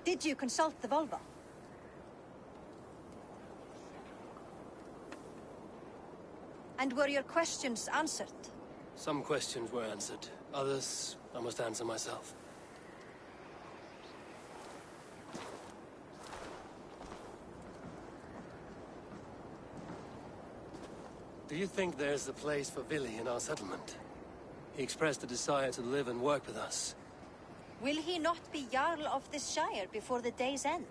Did you consult the Volva? And were your questions answered? Some questions were answered. Others, I must answer myself. Do you think there's a place for Vili in our settlement? He expressed a desire to live and work with us. Will he not be Jarl of this Shire before the day's end?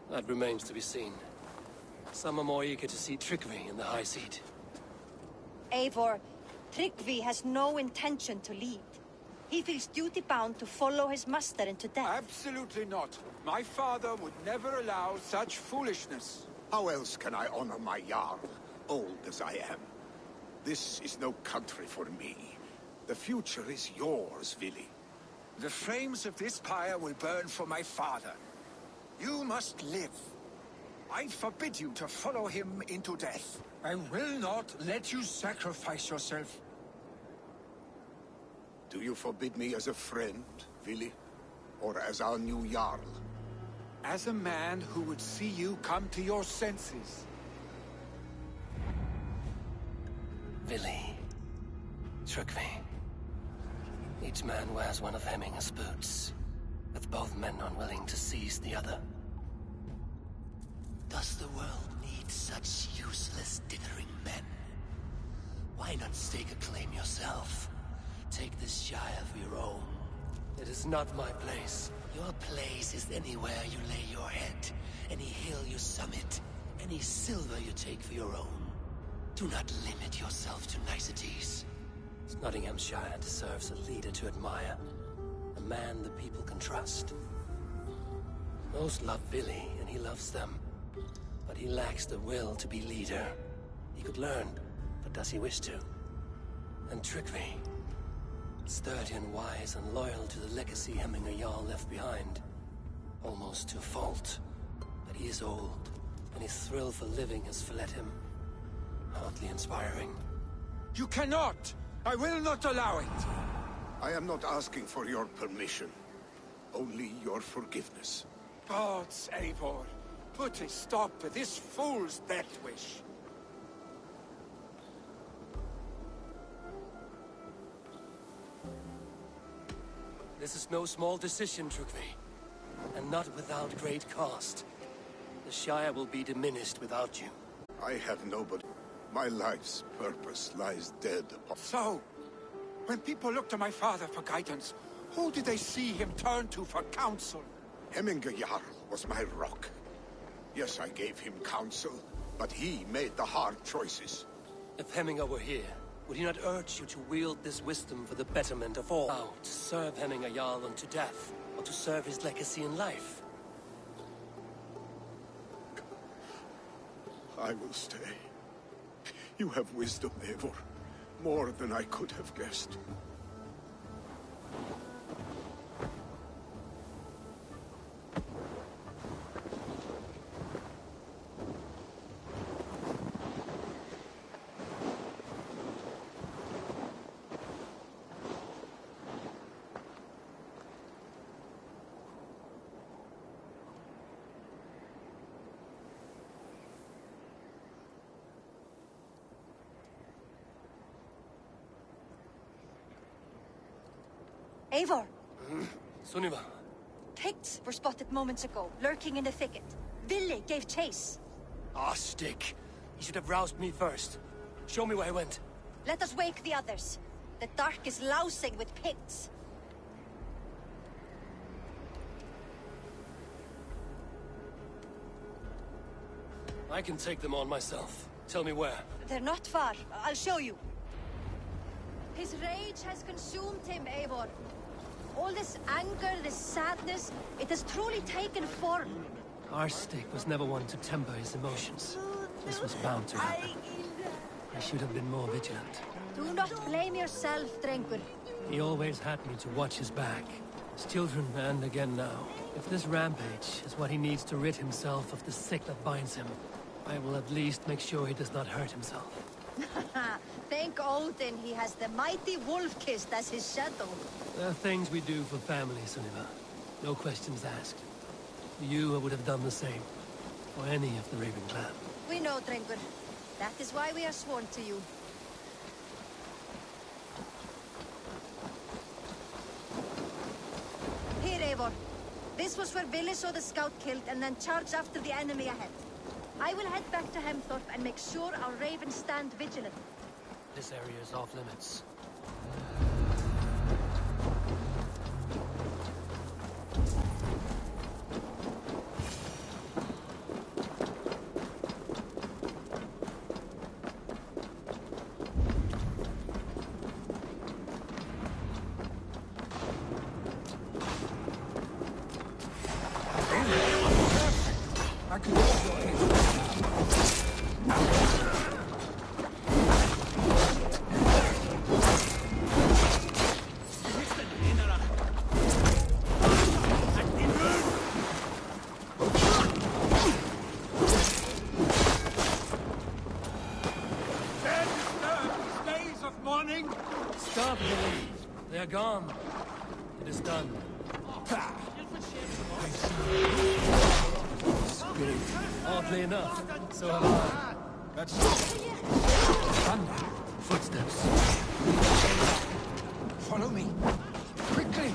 That remains to be seen. Some are more eager to see Tryggvi in the high seat. Eivor, Tryggvi has no intention to lead. He feels duty-bound to follow his master into death. Absolutely not. My father would never allow such foolishness. How else can I honor my Jarl, old as I am? This is no country for me. The future is yours, Vili. The flames of this pyre will burn for my father. You must live. I forbid you to follow him into death. I will not let you sacrifice yourself. Do you forbid me as a friend, Vili? Or as our new Jarl? As a man who would see you come to your senses. Vili. Tryggvi. Each man wears one of Hemminger's boots, with both men unwilling to seize the other. Does the world need such useless, dithering men? Why not stake a claim yourself? Take this Shire for your own. It is not my place. Your place is anywhere you lay your head, any hill you summit, any silver you take for your own. Do not limit yourself to niceties. Nottinghamshire deserves a leader to admire, a man the people can trust. Most love Vili, and he loves them. But he lacks the will to be leader. He could learn, but does he wish to? And Tryggvi, sturdy and wise and loyal to the legacy Hemminger Jarl left behind. Almost to a fault. But he is old, and his thrill for living has fled him. Hardly inspiring. You cannot! I will not allow it! I am not asking for your permission. Only your forgiveness. Gods, Eivor, put a stop to this fool's death wish. This is no small decision, Tryggvi. And not without great cost. The Shire will be diminished without you. I have nobody. My life's purpose lies dead upon... So, when people look to my father for guidance, who did they see him turn to for counsel? Hemminger Jarl was my rock. Yes, I gave him counsel, but he made the hard choices. If Hemminger were here, would he not urge you to wield this wisdom for the betterment of all? How to serve Hemminger Jarl unto death, or to serve his legacy in life? I will stay. You have wisdom, Eivor. More than I could have guessed. Eivor! Sunniva. Picts were spotted moments ago, lurking in the thicket. Vili gave chase. Ah, stick. He should have roused me first. Show me where he went. Let us wake the others. The dark is lousing with Picts. I can take them on myself. Tell me where. They're not far. I'll show you. His rage has consumed him, Eivor. All this anger, this sadness, it has truly taken form. Our stick was never one to temper his emotions. This was bound to happen. I should have been more vigilant. Do not blame yourself, Drengur. He always had me to watch his back. His children, and again now. If this rampage is what he needs to rid himself of the sick that binds him, I will at least make sure he does not hurt himself. Thank Odin he has the mighty Wolf-Kissed as his shadow. There are things we do for family, Sunniva. No questions asked. For you, I would have done the same. Or any of the Raven clan. We know, Drengur. That is why we are sworn to you. Here, Eivor. This was where Vili saw the scout killed and then charged after the enemy ahead. I will head back to Hemthorpe and make sure our ravens stand vigilant. This area is off limits. I can use your aid. Stop, Billy. They are gone. It is done. Spirit. Oddly enough, so have I. That's thunder. Footsteps. Follow me. Quickly.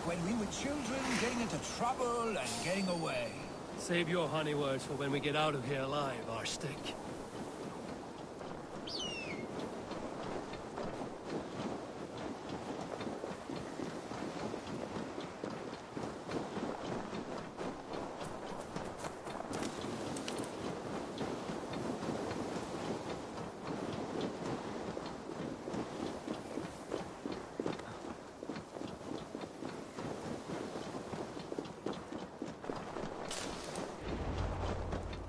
When we were children, getting into trouble and getting away. Save your honey words for when we get out of here alive, Arstick.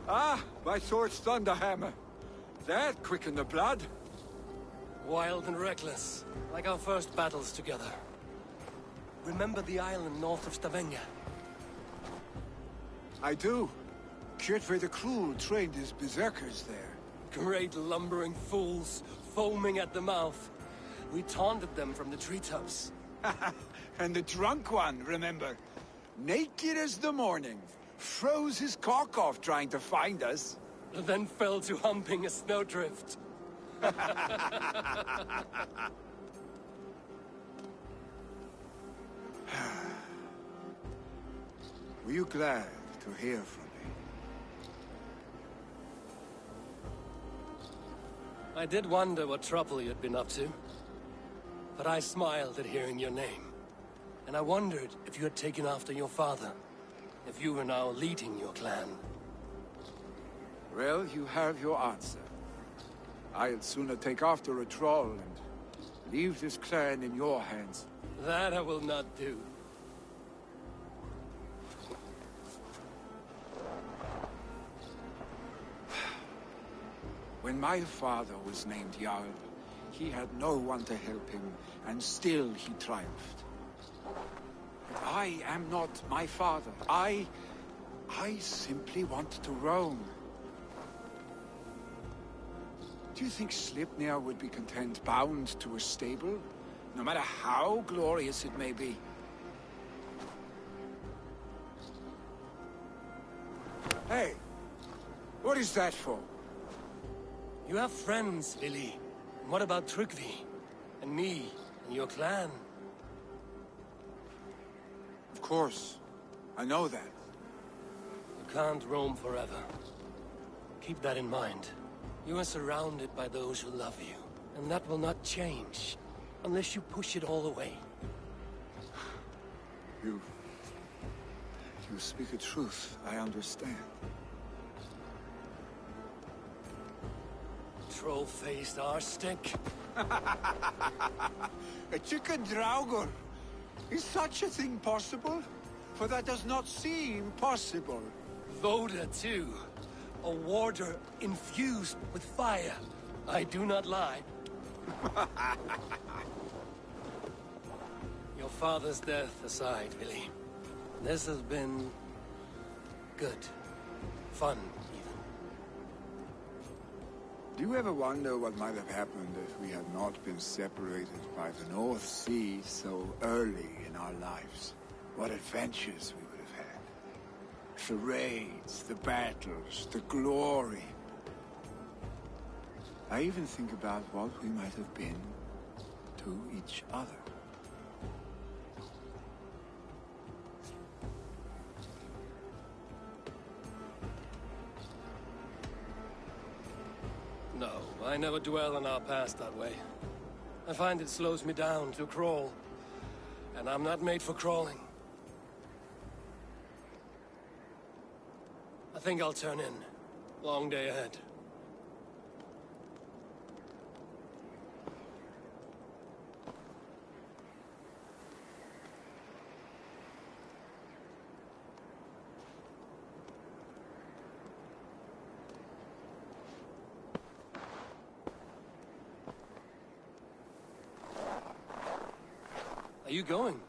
Ah, my sword's Thunderhammer. That quickened the blood. Wild and reckless, like our first battles together. Remember the island north of Stavanger? I do. Kjotve the Cruel trained his berserkers there. Great lumbering fools, foaming at the mouth. We taunted them from the treetops. And the drunk one, remember? Naked as the morning. Froze his cock off trying to find us. Then fell to humping a snowdrift. Were you glad to hear from me? I did wonder what trouble you'd been up to. But I smiled at hearing your name. And I wondered if you had taken after your father. If you were now leading your clan. Well, you have your answer. I'd sooner take after a troll and leave this clan in your hands. That I will not do. When my father was named Jarl, he had no one to help him, and still he triumphed. But I am not my father. I simply want to roam. Do you think Sleipnir would be content bound to a stable, no matter how glorious it may be? Hey, what is that for? You have friends, Lily. And what about Tryggvi? And me? And your clan? Of course. I know that. You can't roam forever. Keep that in mind. You are surrounded by those who love you. And that will not change. Unless you push it all away. You speak a truth. I understand. Troll-faced arse-stick. A chicken Draugr! Is such a thing possible? For that does not seem possible. Voda, too. A warder infused with fire. I do not lie. Your father's death aside, Billy. This has been... good. Fun, even. Do you ever wonder what might have happened if we had not been separated by the North Sea so early in our lives? What adventures we would have had. The raids, the battles, the glory. I even think about what we might have been to each other. No, I never dwell on our past that way. I find it slows me down to crawl. And I'm not made for crawling. I think I'll turn in. Long day ahead. Are you going?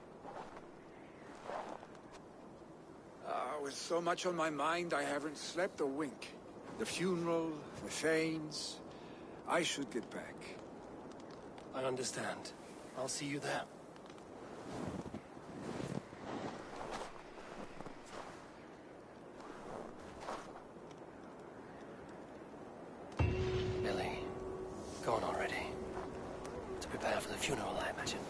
With so much on my mind, I haven't slept a wink. The funeral, the Thanes. I should get back. I understand. I'll see you there. Billy, go on already. To prepare for the funeral, I imagine.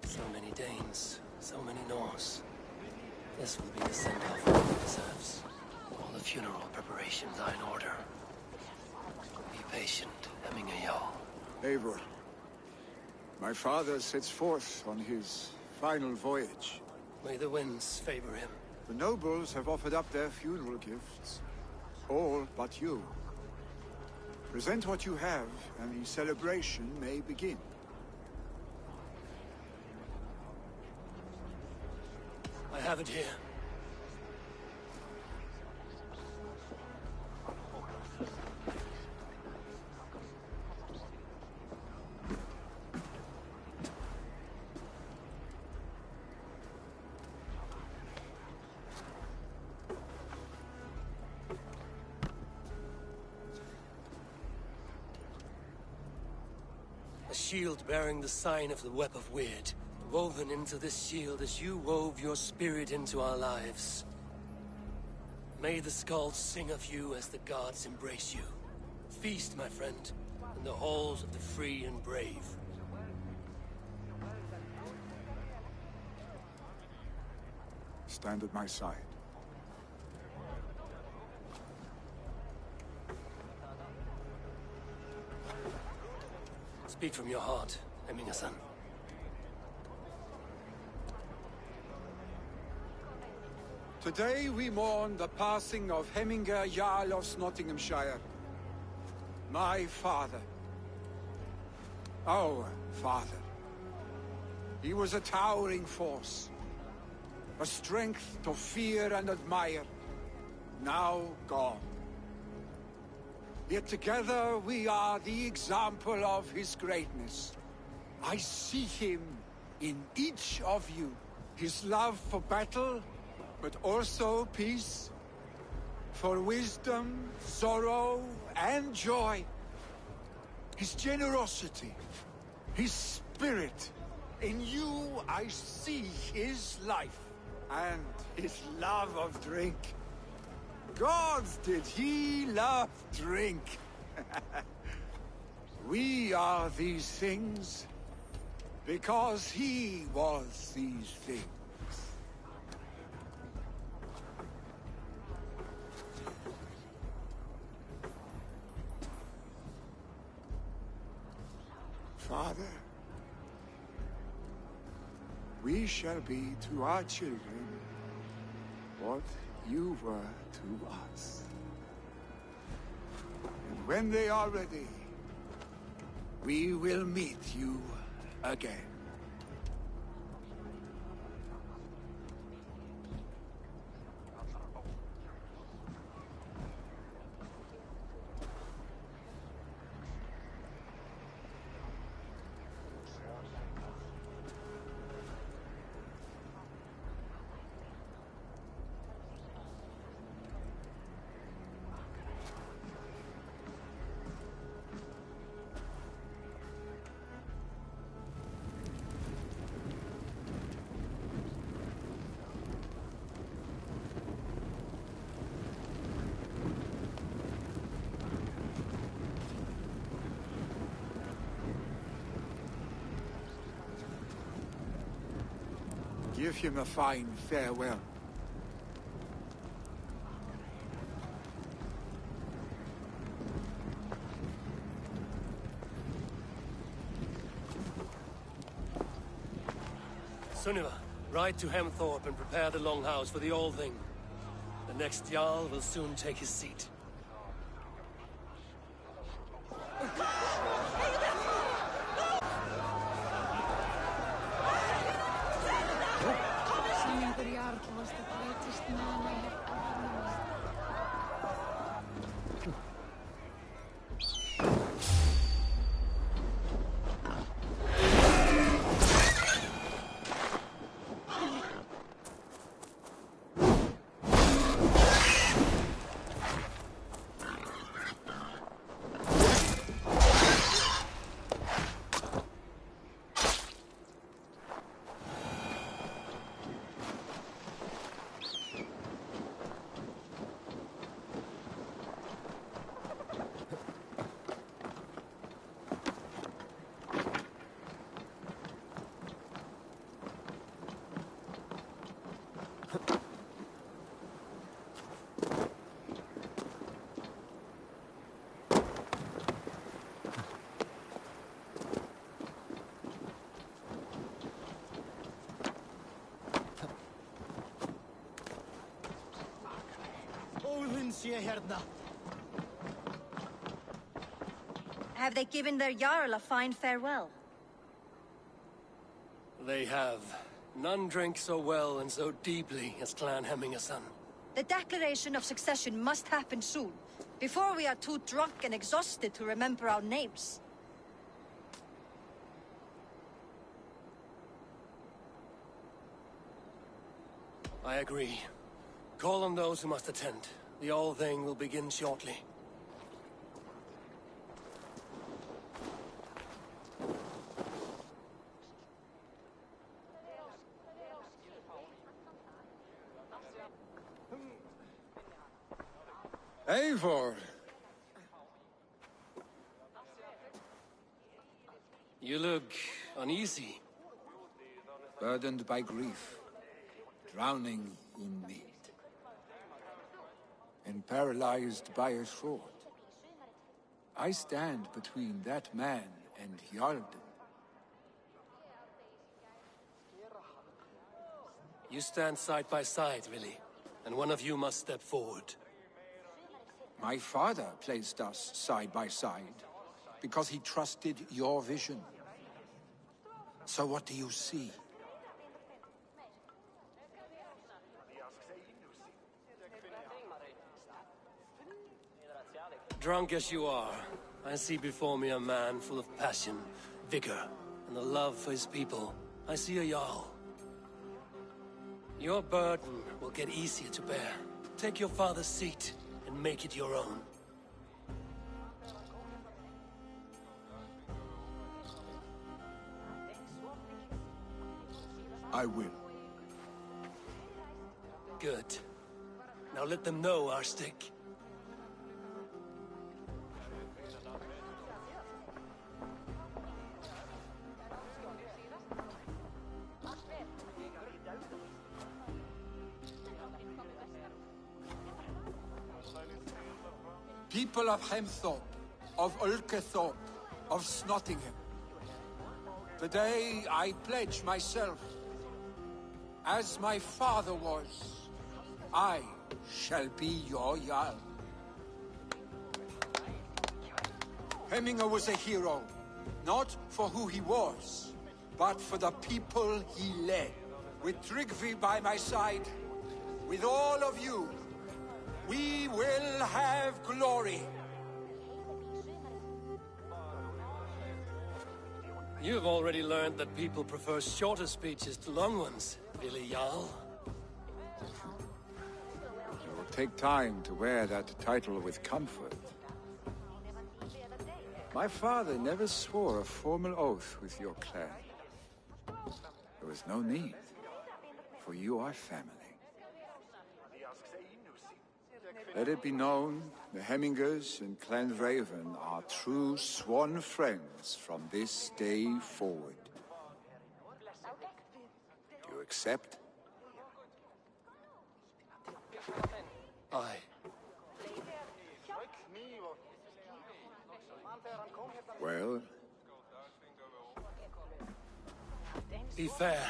So many Danes, so many Norse. This will be the send-off it deserves. All the funeral preparations are in order. Be patient, Hemming a Jarl. Eivor, my father sets forth on his final voyage. May the winds favor him. The nobles have offered up their funeral gifts. All but you. Present what you have, and the celebration may begin. I have it here. A shield bearing the sign of the Web of Weird. Woven into this shield as you wove your spirit into our lives. May the skulls sing of you as the gods embrace you. Feast, my friend, in the halls of the free and brave. Stand at my side. Speak from your heart, Eminga-san. Today we mourn the passing of Hemminger Jarl of Nottinghamshire. My father. Our father. He was a towering force. A strength to fear and admire. Now gone. Yet together we are the example of his greatness. I see him in each of you. His love for battle, but also peace. For wisdom, sorrow, and joy. His generosity, his spirit. In you I see his life, and his love of drink. Gods, did he love drink! We are these things because he was these things. Father, we shall be to our children what you were to us. And when they are ready, we will meet you again. Give him a fine farewell. Sunniva, ride to Hemthorpe and prepare the Longhouse for the All-Thing. The next Jarl will soon take his seat. Sé hérna. Have they given their Jarl a fine farewell? They have. None drink so well and so deeply as Clan Hemmingason. The declaration of succession must happen soon, before we are too drunk and exhausted to remember our names. I agree. Call on those who must attend. The All-Thing will begin shortly. Eivor! You look uneasy. Burdened by grief, drowning in need, and paralyzed by a sword. I stand between that man and Hjalden. You stand side by side, really, and one of you must step forward. My father placed us side by side because he trusted your vision. So what do you see? Drunk as you are, I see before me a man full of passion, vigor, and a love for his people. I see a Jarl. Your burden will get easier to bear. Take your father's seat and make it your own. I will. Good. Now let them know our stick. People of Hemthorpe, of Ulkethorpe, of Snottingham. Today I pledge myself. As my father was, I shall be your Jarl. Hemminger was a hero, not for who he was, but for the people he led. With Tryggvi by my side, with all of you, we will have glory. You've already learned that people prefer shorter speeches to long ones, Billy Jarl. It will take time to wear that title with comfort. My father never swore a formal oath with your clan. There was no need, for you are family. Let it be known, the Hemmingers and Clan Raven are true sworn friends from this day forward. Do you accept? Aye. Well, Be fair,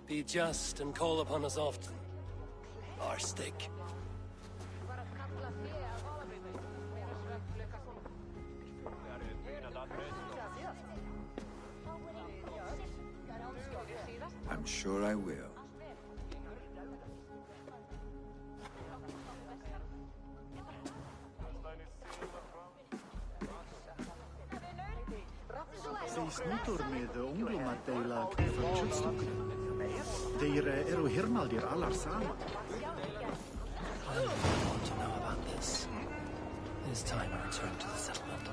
be just, and call upon us often. Our stick. I'm sure I will. Snútur með unglumat deila fyrir kjöldstúkunum. Þeir eru hirmaldir allar saman. I want to know about this. It is time I return to the settlement.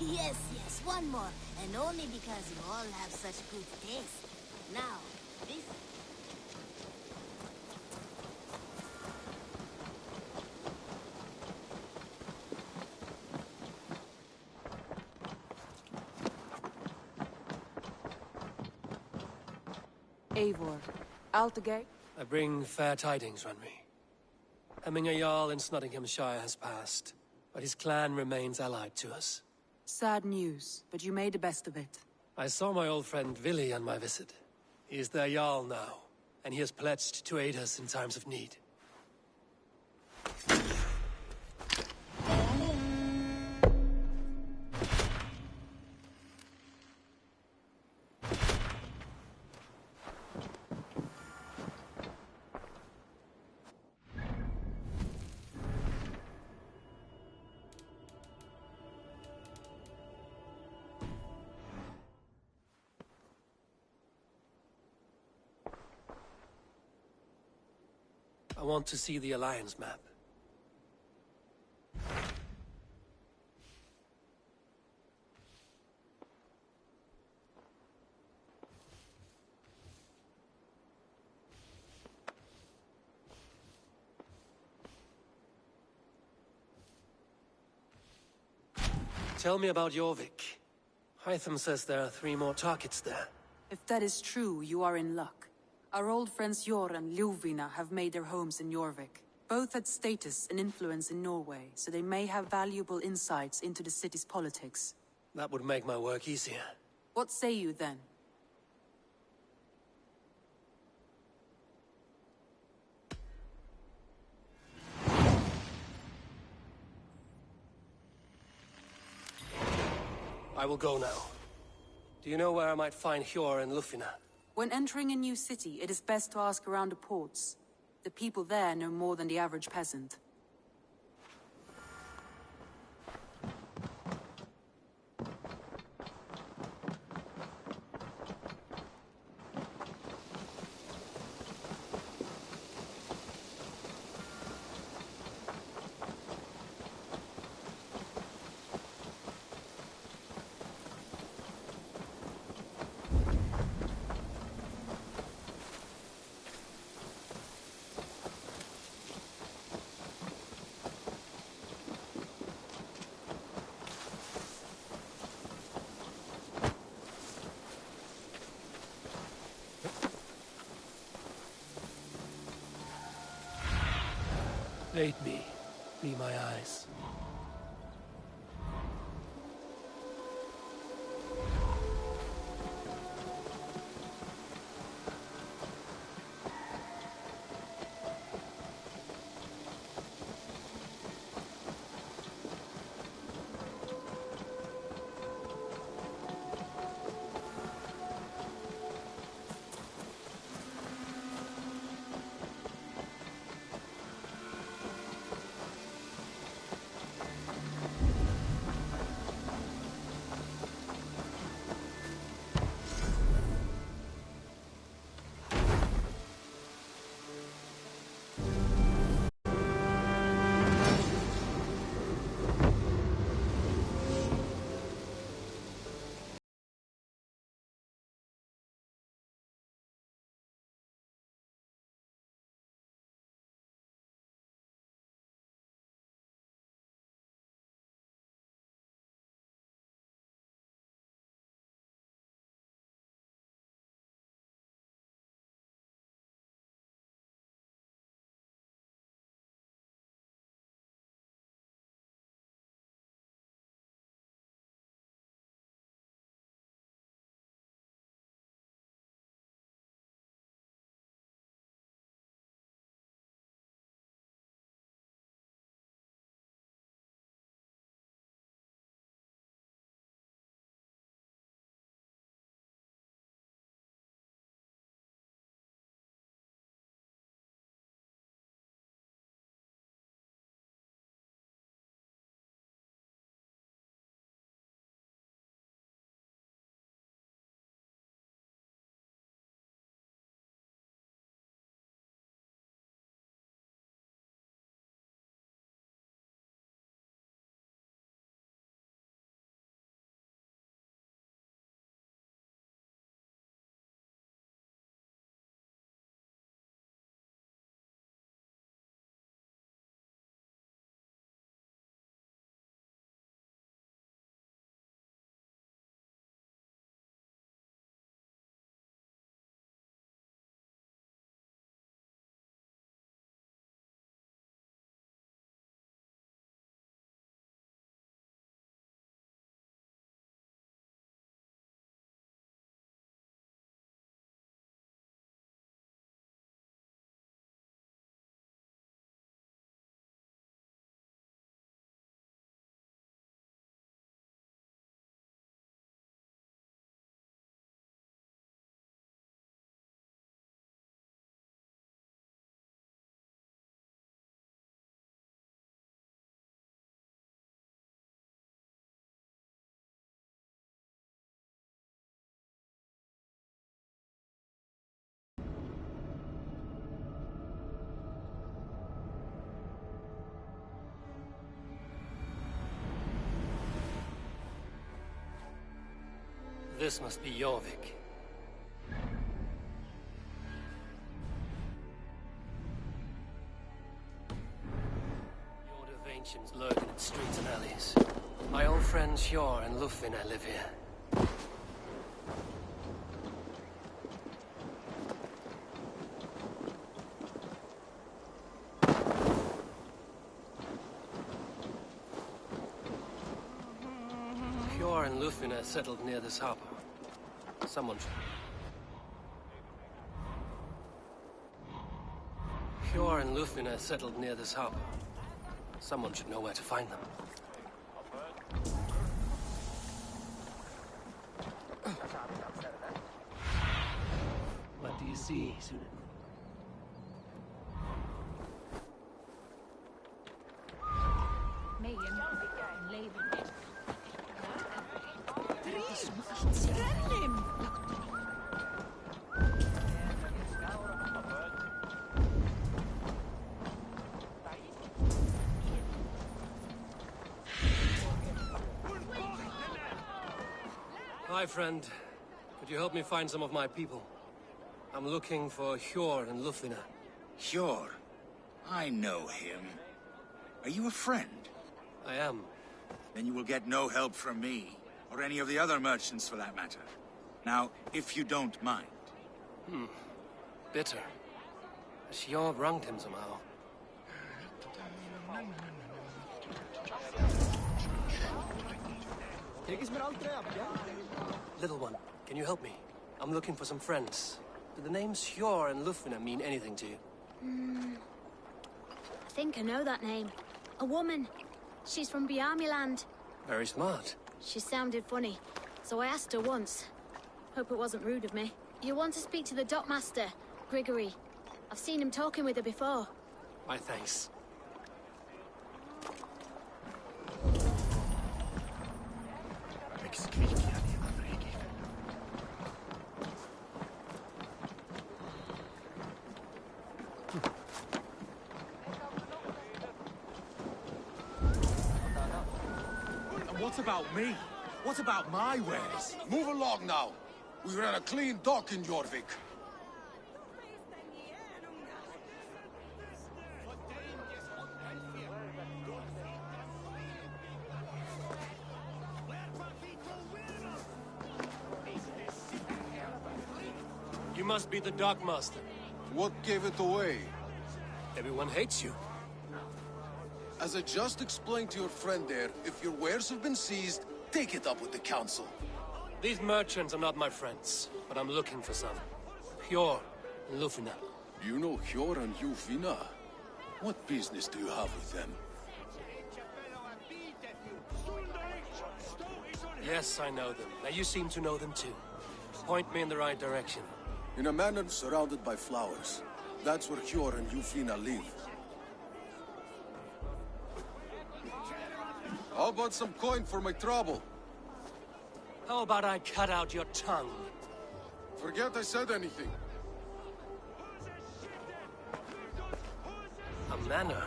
Yes, one more. And only because you all have such good taste. Now, this... Eivor. Out the gate? I bring fair tidings, Runry. Hemminger Jarl in Nottinghamshire has passed, but his clan remains allied to us. Sad news, but you made the best of it. I saw my old friend Vili on my visit. He is their Jarl now, and he has pledged to aid us in times of need. I want to see the Alliance map. Tell me about Jorvik. Hytham says there are 3 more targets there. If that is true, you are in luck. Our old friends Jor and Ljuvina have made their homes in Jorvik. Both had status and influence in Norway, so they may have valuable insights into the city's politics. That would make my work easier. What say you then? I will go now. Do you know where I might find Hjor and Lufina? When entering a new city, it is best to ask around the ports. The people there know more than the average peasant. Aid me. Be my eyes. This must be Jorvik. The Order of Ancients lurk in its streets and alleys. My old friends Hjor and Lufvina live here. Hjor and Lufvina settled near this harbor. Someone should... Hjor and Lufvina settled near this harbor. Someone should know where to find them. What do you see, Sunan? Hi, friend. Could you help me find some of my people? I'm looking for Hjor and Lufvina. Hjor? I know him. Are you a friend? I am. Then you will get no help from me, or any of the other merchants for that matter. Now, if you don't mind. Bitter. Has Hjor wronged him somehow? Little one, can you help me? I'm looking for some friends. Do the names Hjor and Lufvina mean anything to you? I think I know that name. A woman. She's from Biamiland. Very smart. She sounded funny, so I asked her once. Hope it wasn't rude of me. You want to speak to the dockmaster, Grigory. I've seen him talking with her before. My thanks. What about me? What about my wares? Move along now. We ran a clean dock in Jorvik. You must be the dockmaster. What gave it away? Everyone hates you. As I just explained to your friend there, if your wares have been seized, take it up with the council. These merchants are not my friends, but I'm looking for some. Hjor and Lufvina. You know Hjor and Lufvina? What business do you have with them? Yes, I know them. Now you seem to know them too. Point me in the right direction. In a manor surrounded by flowers. That's where Hjor and Lufvina live. How about some coin for my trouble? How about I cut out your tongue? Forget I said anything. A manor.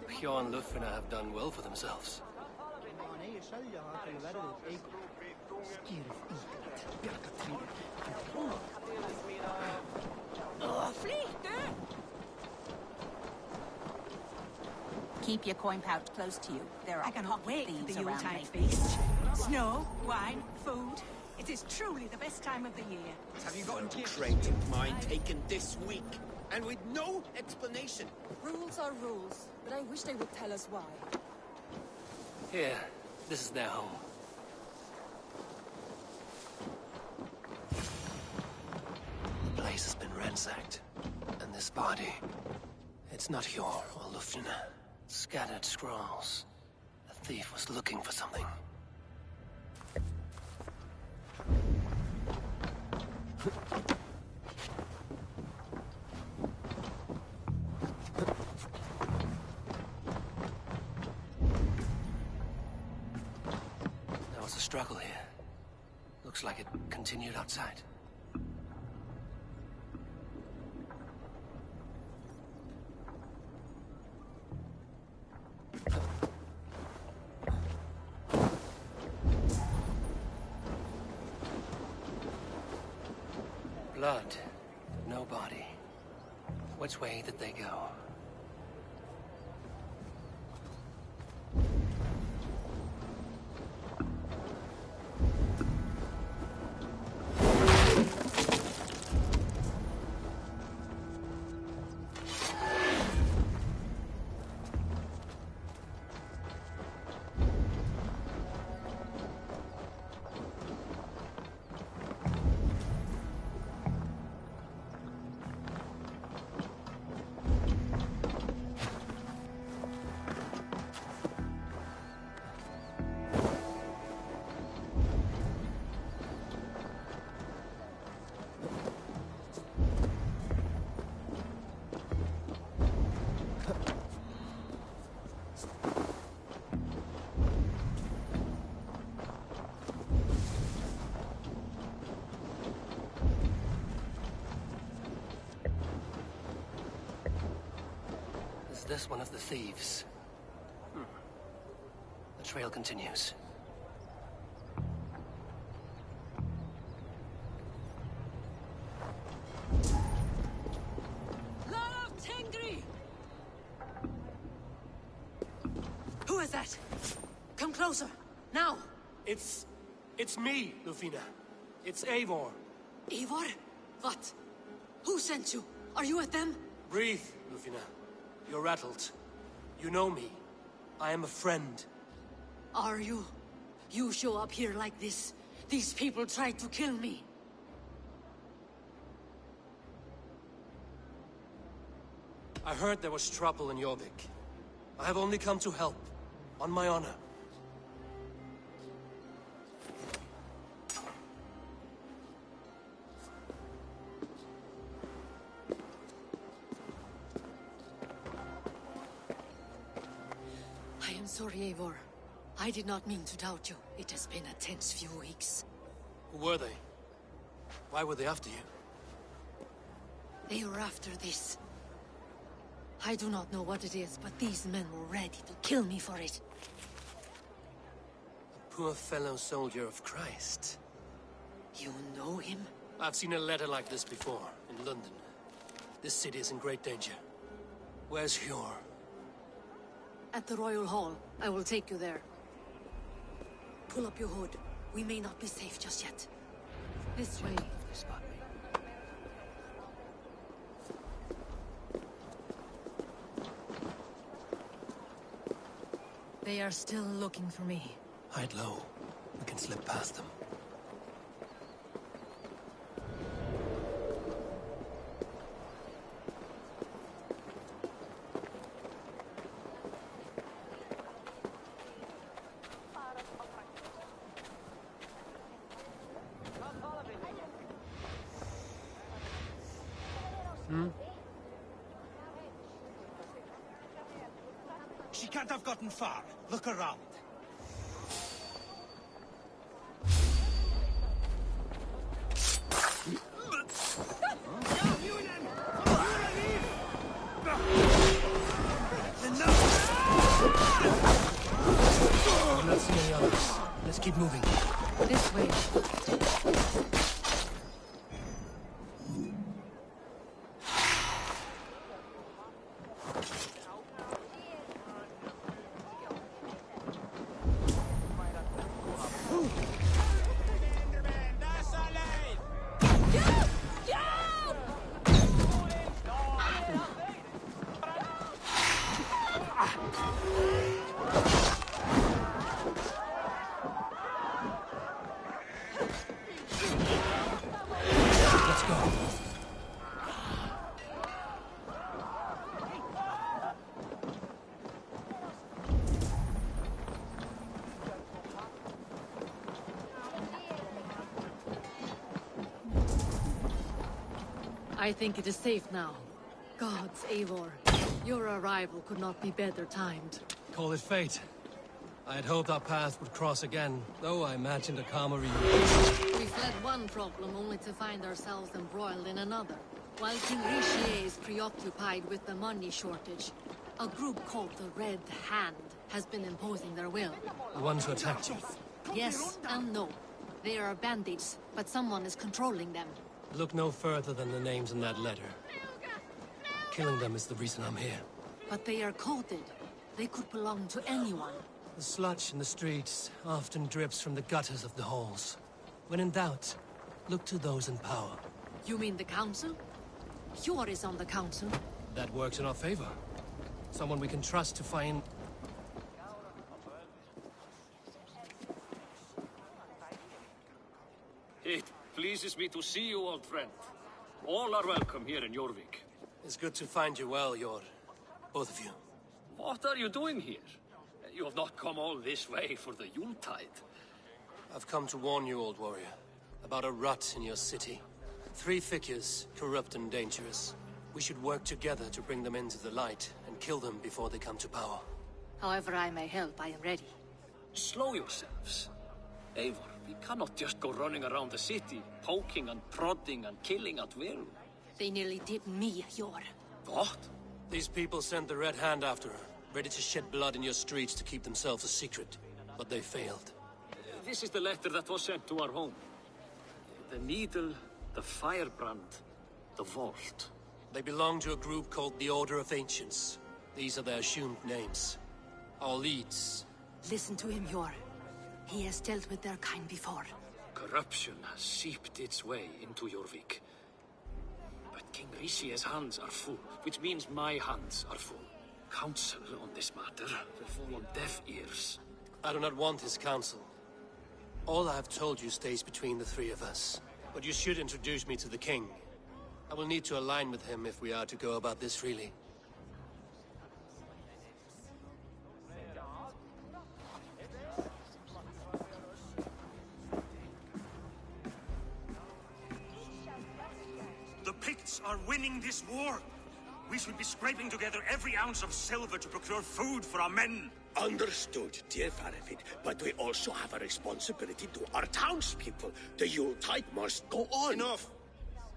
Hjor and Lufvina have done well for themselves. Keep your coin pouch close to you. There are I cannot wait for thieves the around Yuletide lately. feast. Snow, wine, food. It is truly the best time of the year. Have you got a crate of mine taken this week? And with no explanation? Rules are rules, but I wish they would tell us why. Here, this is their home. The place has been ransacked. And this body... It's not Hjor or Lufvina. Scattered scrolls. The thief was looking for something. There was a struggle here. Looks like it continued outside. Blood, no body. Which way did they go? This one of the thieves. The trail continues. Love Tengri! Who is that? Come closer, now! It's me, Lufina. It's Eivor. Eivor? What? Who sent you? Are you with them? Breathe, Lufina. You're rattled. You know me. I am a friend. Are you? You show up here like this. These people tried to kill me. I heard there was trouble in Jorvik. I have only come to help. On my honor. I am sorry, Eivor. I did not mean to doubt you. It has been a tense few weeks. Who were they? Why were they after you? They were after this. I do not know what it is, but these men were ready to kill me for it. A poor fellow soldier of Christ. You know him? I've seen a letter like this before, in London. This city is in great danger. Where's Hjor? At the Royal Hall. I will take you there. Pull up your hood. We may not be safe just yet. This way. They spot me. They are still looking for me. Hide low. We can slip past them. She can't have gotten far. Look around. I'm not seeing any others. Let's keep moving. This way. Let's go. I think it is safe now. Gods, Eivor. Your arrival could not be better timed. Call it fate. I had hoped our paths would cross again, though I imagined a calmer reunion. We fled one problem only to find ourselves embroiled in another. While King Rishi is preoccupied with the money shortage, a group called the Red Hand has been imposing their will. The ones who attacked you. Yes and no. They are bandits, but someone is controlling them. Look no further than the names in that letter. Killing them is the reason I'm here. But they are coded. They could belong to anyone. The sludge in the streets often drips from the gutters of the halls. When in doubt, look to those in power. You mean the council? Yor is on the council. That works in our favor. Someone we can trust to find... It pleases me to see you, old friend. All are welcome here in Jorvik. It's good to find you well, Yor. Both of you. What are you doing here? You have not come all this way for the Yuletide. I've come to warn you, old warrior, about a rot in your city. 3 figures, corrupt and dangerous. We should work together to bring them into the light and kill them before they come to power. However I may help, I am ready. Slow yourselves. Eivor, we cannot just go running around the city, poking and prodding and killing at will. They nearly did me, Yor. What? These people sent the Red Hand after her, ready to shed blood in your streets to keep themselves a secret. But they failed. This is the letter that was sent to our home. The needle, the firebrand, the vault. They belong to a group called the Order of Ancients. These are their assumed names. Our leads. Listen to him, Yor. He has dealt with their kind before. Corruption has seeped its way into Jorvik. But King Rishie's hands are full, which means my hands are full. Counsel on this matter will fall on deaf ears. I do not want his counsel. All I have told you stays between the 3 of us. But you should introduce me to the king. I will need to align with him if we are to go about this freely. The Picts are winning this war. We should be scraping together every ounce of silver to procure food for our men. Understood, dear Faravid, but we also have a responsibility to our townspeople. The Yuletide must go on. Enough!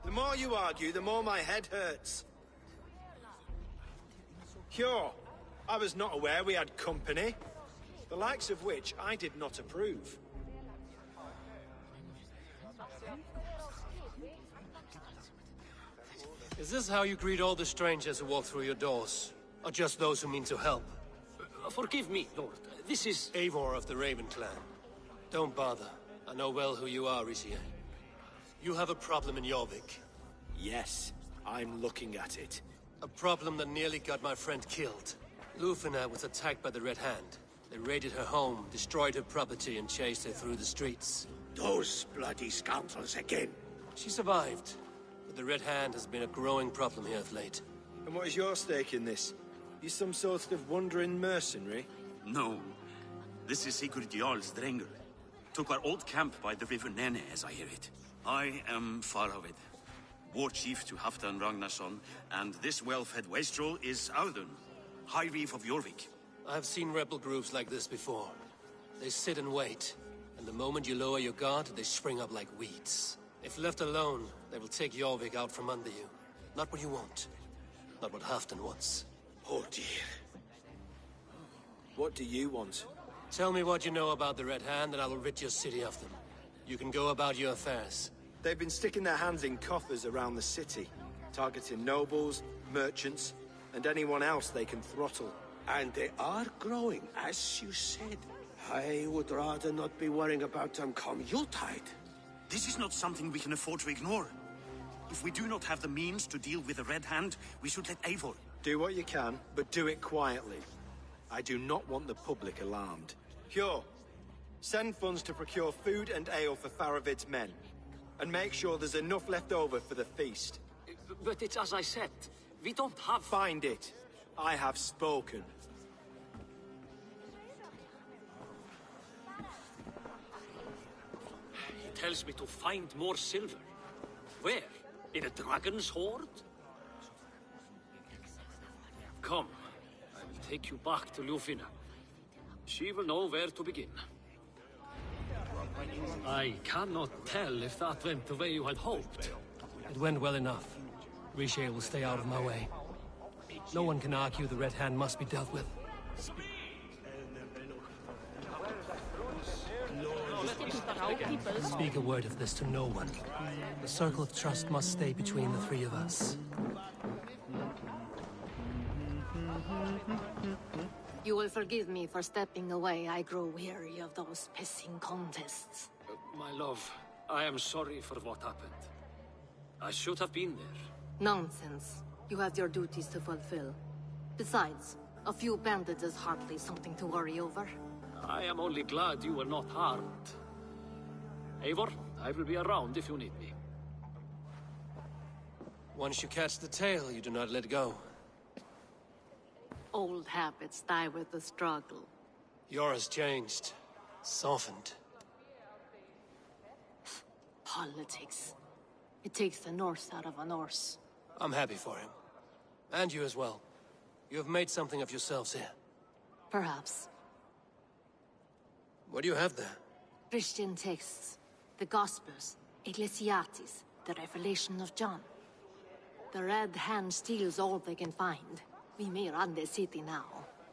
The more you argue, the more my head hurts. Cure, I was not aware we had company, the likes of which I did not approve. Is this how you greet all the strangers who walk through your doors? Or just those who mean to help? Forgive me, Lord. This is... Eivor of the Raven Clan. Don't bother. I know well who you are, Rishi. You have a problem in Jorvik. Yes, I'm looking at it. A problem that nearly got my friend killed. Lufina was attacked by the Red Hand. They raided her home, destroyed her property, and chased her through the streets. Those bloody scoundrels again. She survived, but the Red Hand has been a growing problem here of late. And what is your stake in this? You some sort of wandering mercenary? No. This is Sigurd Jarl's Drengr. Took our old camp by the river Nene, as I hear it. I am Faravid, war chief to Halfdan Ragnarsson, and this well-fed wastrel is Audun, High Reeve of Jorvik. I have seen rebel groups like this before. They sit and wait, and the moment you lower your guard, they spring up like weeds. If left alone, they will take Jorvik out from under you. Not what you want. Not what Halfdan wants. Oh dear. What do you want? Tell me what you know about the Red Hand, and I will rid your city of them. You can go about your affairs. They've been sticking their hands in coffers around the city, targeting nobles, merchants, and anyone else they can throttle. And they are growing, as you said. I would rather not be worrying about them come Yuletide. This is not something we can afford to ignore. If we do not have the means to deal with the Red Hand, we should let Eivor. Do what you can, but do it quietly. I do not want the public alarmed. Cure. Send funds to procure food and ale for Faravid's men. And make sure there's enough left over for the feast. But it's as I said. We don't have... Find it. I have spoken. He tells me to find more silver. Where? In a dragon's hoard? Come. I will take you back to Lufina. She will know where to begin. I cannot tell if that went the way you had hoped. It went well enough. Rishi will stay out of my way. No one can argue the Red Hand must be dealt with. Speak a word of this to no one. The circle of trust must stay between the three of us. You will forgive me for stepping away. I grow weary of those pissing contests. My love, I am sorry for what happened. I should have been there. Nonsense. You have your duties to fulfill. Besides, a few bandits is hardly something to worry over. I am only glad you were not harmed. Eivor, I will be around if you need me. Once you catch the tail, you do not let go. Old habits die with the struggle. Yours changed. Softened. Politics. It takes the Norse out of a Norse. I'm happy for him. And you as well. You have made something of yourselves here. Perhaps. What do you have there? Christian texts. The Gospels. Ecclesiastes. The Revelation of John. The Red Hand steals all they can find. We may run the city now,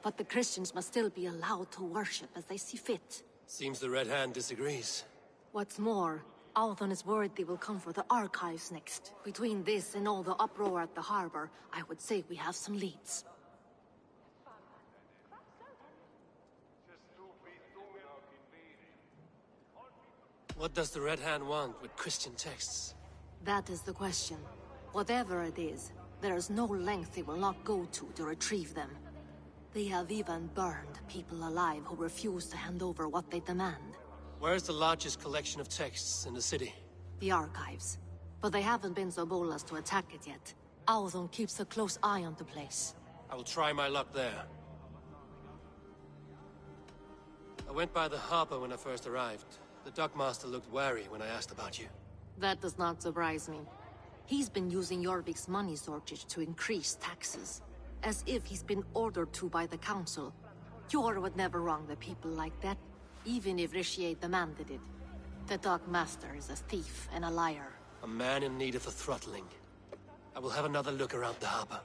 but the Christians must still be allowed to worship as they see fit. Seems the Red Hand disagrees. What's more, Althon is worried they will come for the archives next. Between this and all the uproar at the harbor, I would say we have some leads. What does the Red Hand want with Christian texts? That is the question. Whatever it is, there is no length they will not go to retrieve them. They have even burned people alive who refuse to hand over what they demand. Where's the largest collection of texts in the city? The archives. But they haven't been so bold as to attack it yet. Althon keeps a close eye on the place. I will try my luck there. I went by the harbor when I first arrived. The dockmaster looked wary when I asked about you. That does not surprise me. He's been using Jorvik's money shortage to increase taxes. As if he's been ordered to by the council. Jor would never wrong the people like that, even if Rishier demanded it. The dockmaster is a thief and a liar. A man in need of a throttling. I will have another look around the harbor.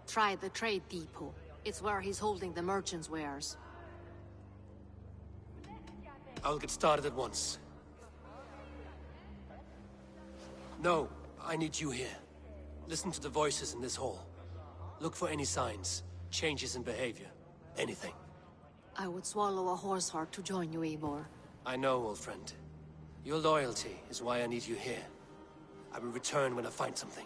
Try the trade depot. It's where he's holding the merchants' wares. I will get started at once. No, I need you here. Listen to the voices in this hall. Look for any signs, changes in behavior, anything. I would swallow a horse heart to join you, Eivor. I know, old friend. Your loyalty is why I need you here. I will return when I find something.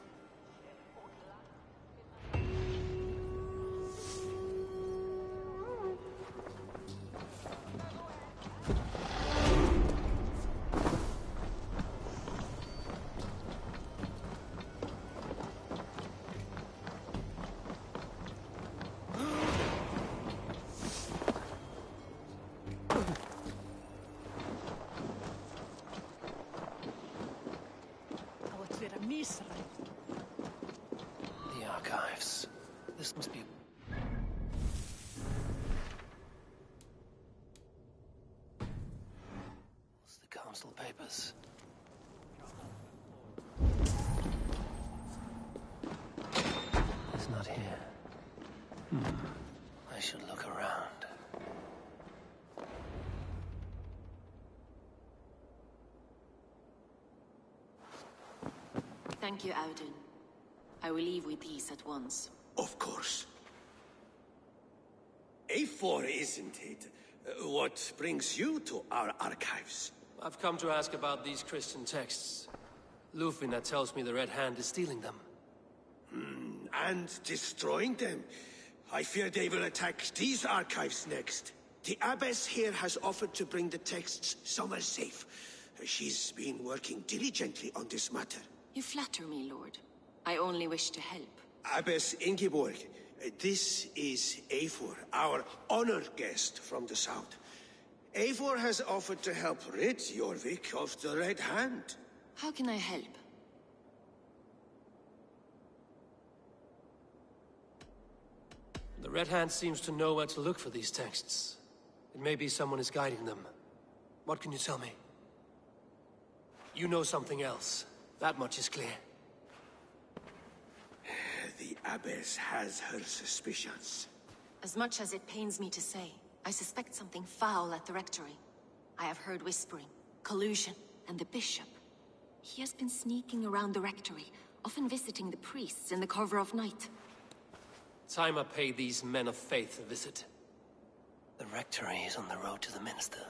The archives. This must be... What's the council papers? It's not here. I should look around. Thank you, Audun. I will leave with these at once. Of course. A4, isn't it? What brings you to our archives? I've come to ask about these Christian texts. Lufina tells me the Red Hand is stealing them. And destroying them. I fear they will attack these archives next. The abbess here has offered to bring the texts somewhere safe. She's been working diligently on this matter. You flatter me, Lord. I only wish to help. Abbess Ingeborg, this is Eivor, our honored guest from the south. Eivor has offered to help rid Jorvik of the Red Hand. How can I help? The Red Hand seems to know where to look for these texts. It may be someone is guiding them. What can you tell me? You know something else. That much is clear. The abbess has her suspicions. As much as it pains me to say, I suspect something foul at the rectory. I have heard whispering, collusion, and the bishop. He has been sneaking around the rectory, often visiting the priests in the cover of night. Time I pay these men of faith a visit. The rectory is on the road to the minster.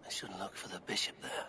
I should look for the bishop there.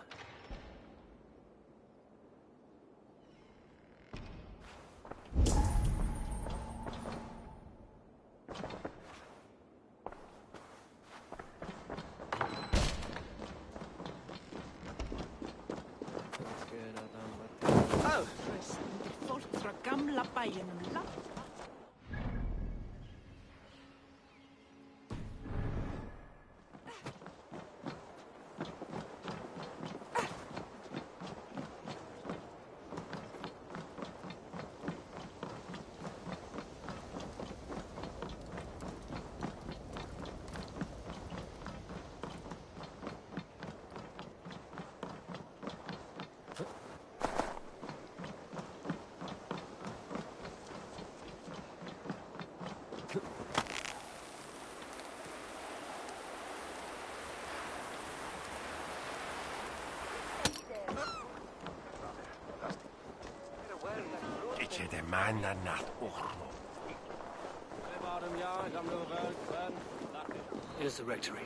Here's the rectory.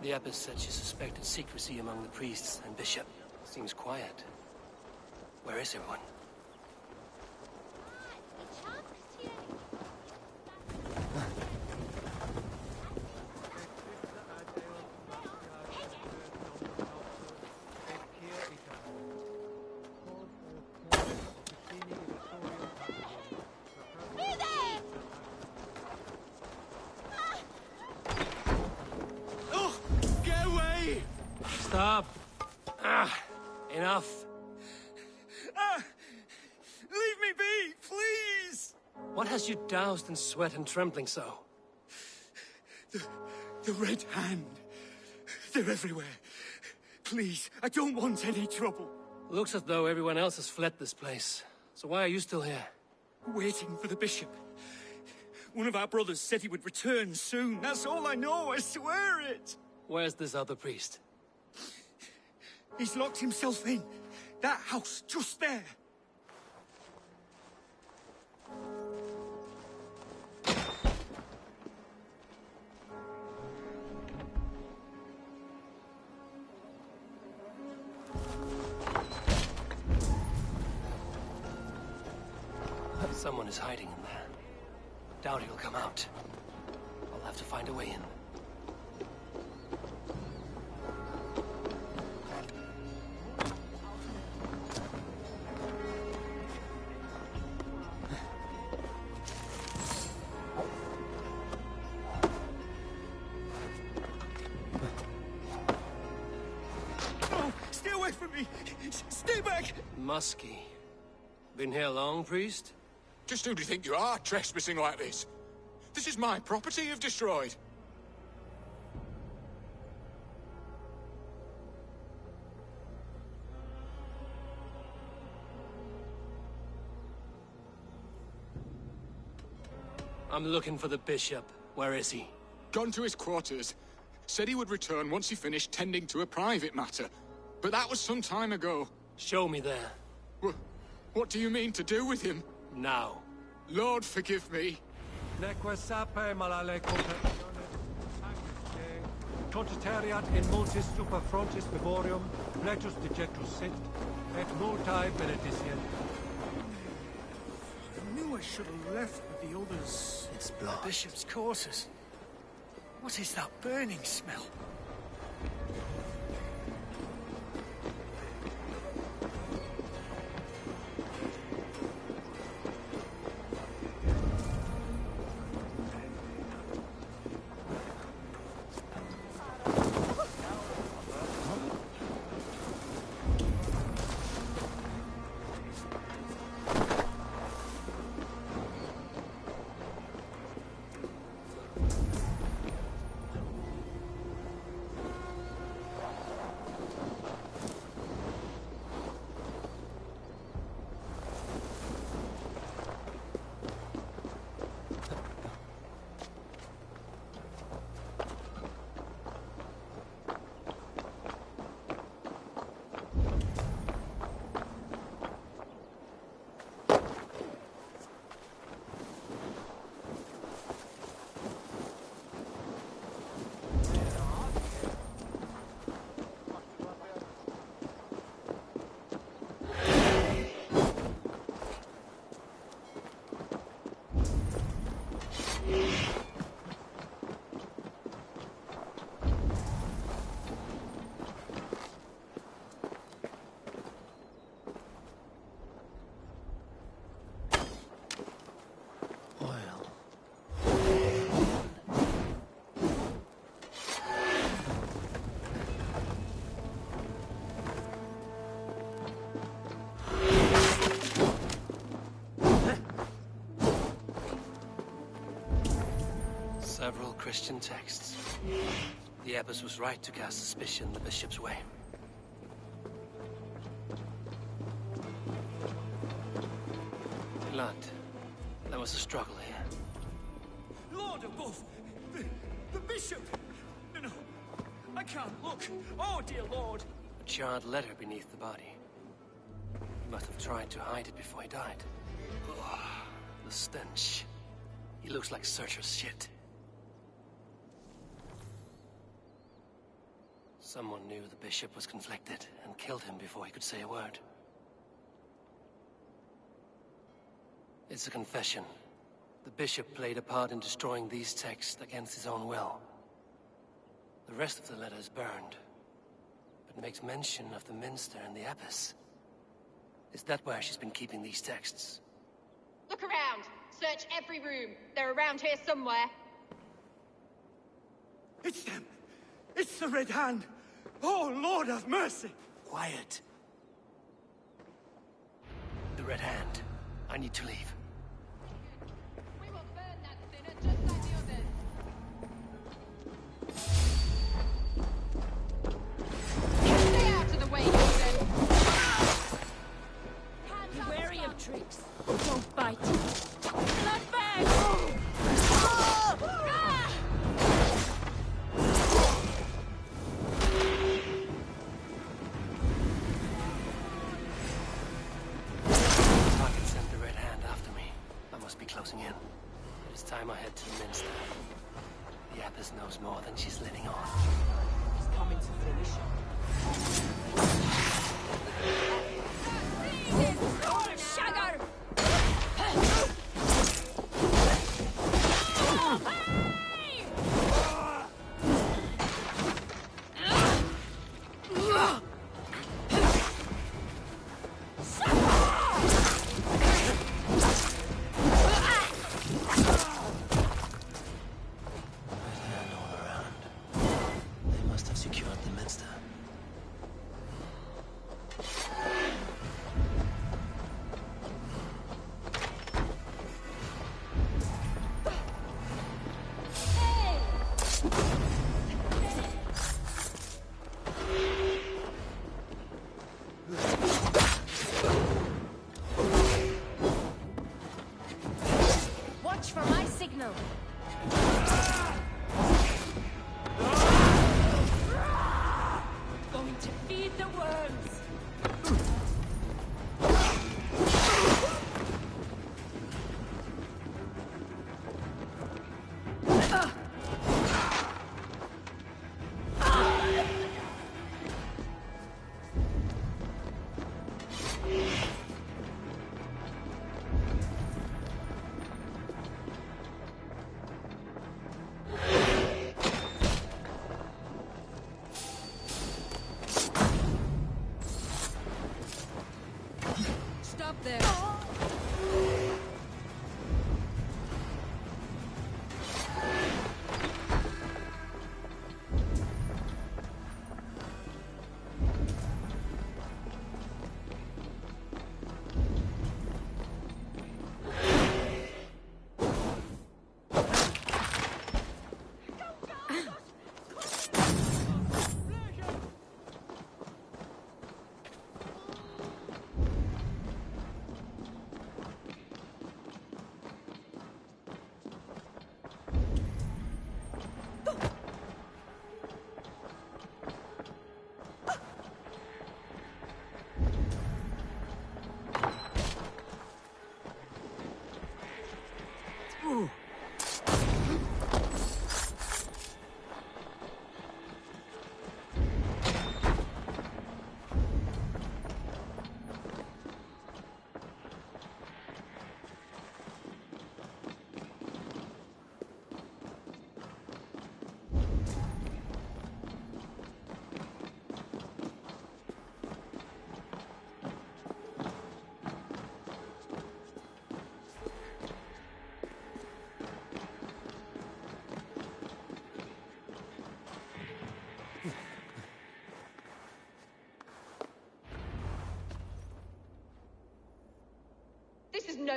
The abbess said she suspected secrecy among the priests and bishop. Seems quiet. Where is everyone? Stop! Enough. Leave me be, please! What has you doused in sweat and trembling so? The Red Hand. They're everywhere. Please, I don't want any trouble. Looks as though everyone else has fled this place. So why are you still here? Waiting for the bishop. One of our brothers said he would return soon. That's all I know, I swear it! Where's this other priest? He's locked himself in. That house, just there. Someone is hiding in there. Doubt he'll come out. I'll have to find a way in. Stay back! Muskie. Been here long, priest? Just who do you think you are, trespassing like this? This is my property you've destroyed. I'm looking for the bishop. Where is he? Gone to his quarters. Said he would return once he finished tending to a private matter. But that was some time ago. Show me there. What do you mean to do with him? Now. Lord, forgive me. Totiteriat in multis super frontis memorium, plectus dejectus sint, et multae benedicient. I knew I should have left with the others. It's blood. The bishop's quarters. What is that burning smell? Several Christian texts. The abbess was right to cast suspicion the bishop's way. Blood. There was a struggle here. Lord above! The bishop! No, I can't look. Oh, dear Lord! A charred letter beneath the body. He must have tried to hide it before he died. Ugh, the stench. He looks like Searcher's shit. Someone knew the bishop was conflicted and killed him before he could say a word. It's a confession. The bishop played a part in destroying these texts against his own will. The rest of the letter is burned, but makes mention of the minster and the abbess. Is that where she's been keeping these texts? Look around! Search every room. They're around here somewhere. It's them! It's the Red Hand! Oh, Lord have mercy! Quiet. The Red Hand. I need to leave. We will burn that sinner just like the others. Stay out of the way, Jordan! Be wary of tricks. Don't bite. Bloodbag! Target sent the Red Hand after me. I must be closing in. It's time I head to the minster. The abbess knows more than she's letting on. He's coming to finish him. Shagger! They must have secured the minster. Watch for my signal. Going to feed the worms.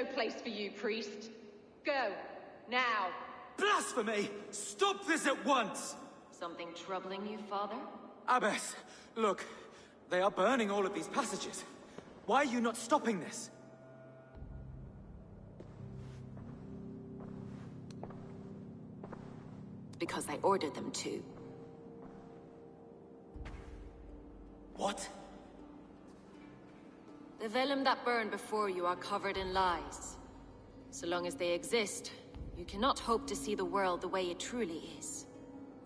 no place for you, priest. Go, now. Blasphemy! Stop this at once! Something troubling you, Father? Abbess, look. They are burning all of these passages. Why are you not stopping this? Because I ordered them to. What? The vellum that burned before you are covered in lies. So long as they exist, you cannot hope to see the world the way it truly is.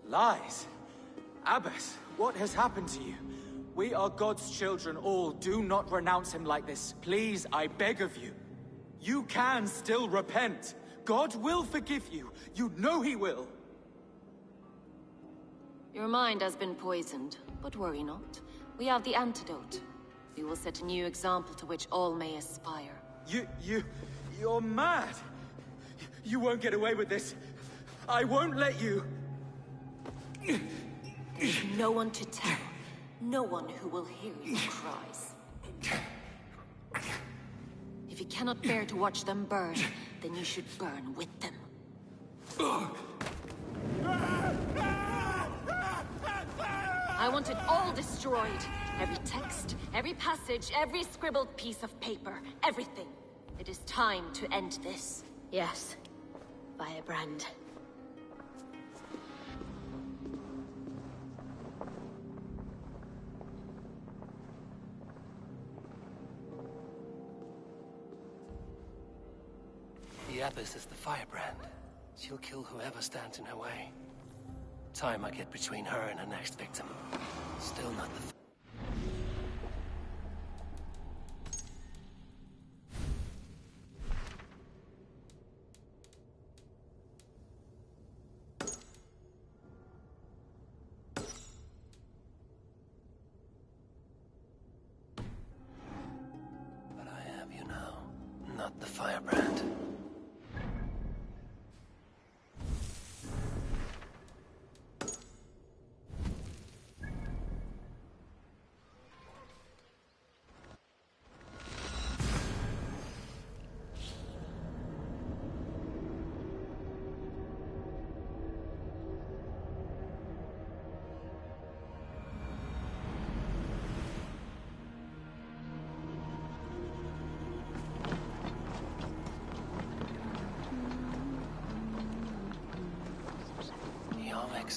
Lies? Abbess, what has happened to you? We are God's children all. Do not renounce him like this. Please, I beg of you. You can still repent. God will forgive you. You know he will. Your mind has been poisoned, but worry not. We have the antidote. We will set a new example to which all may aspire. You're mad! You won't get away with this. I won't let you! No one to tell. No one who will hear your cries. If you cannot bear to watch them burn, then you should burn with them. I want it all destroyed. Every text, every passage, every scribbled piece of paper, everything. It is time to end this. Yes. Firebrand. The Abbess is the firebrand. She'll kill whoever stands in her way. Time I get between her and her next victim. Still not the... But I have you now, not the firebrand.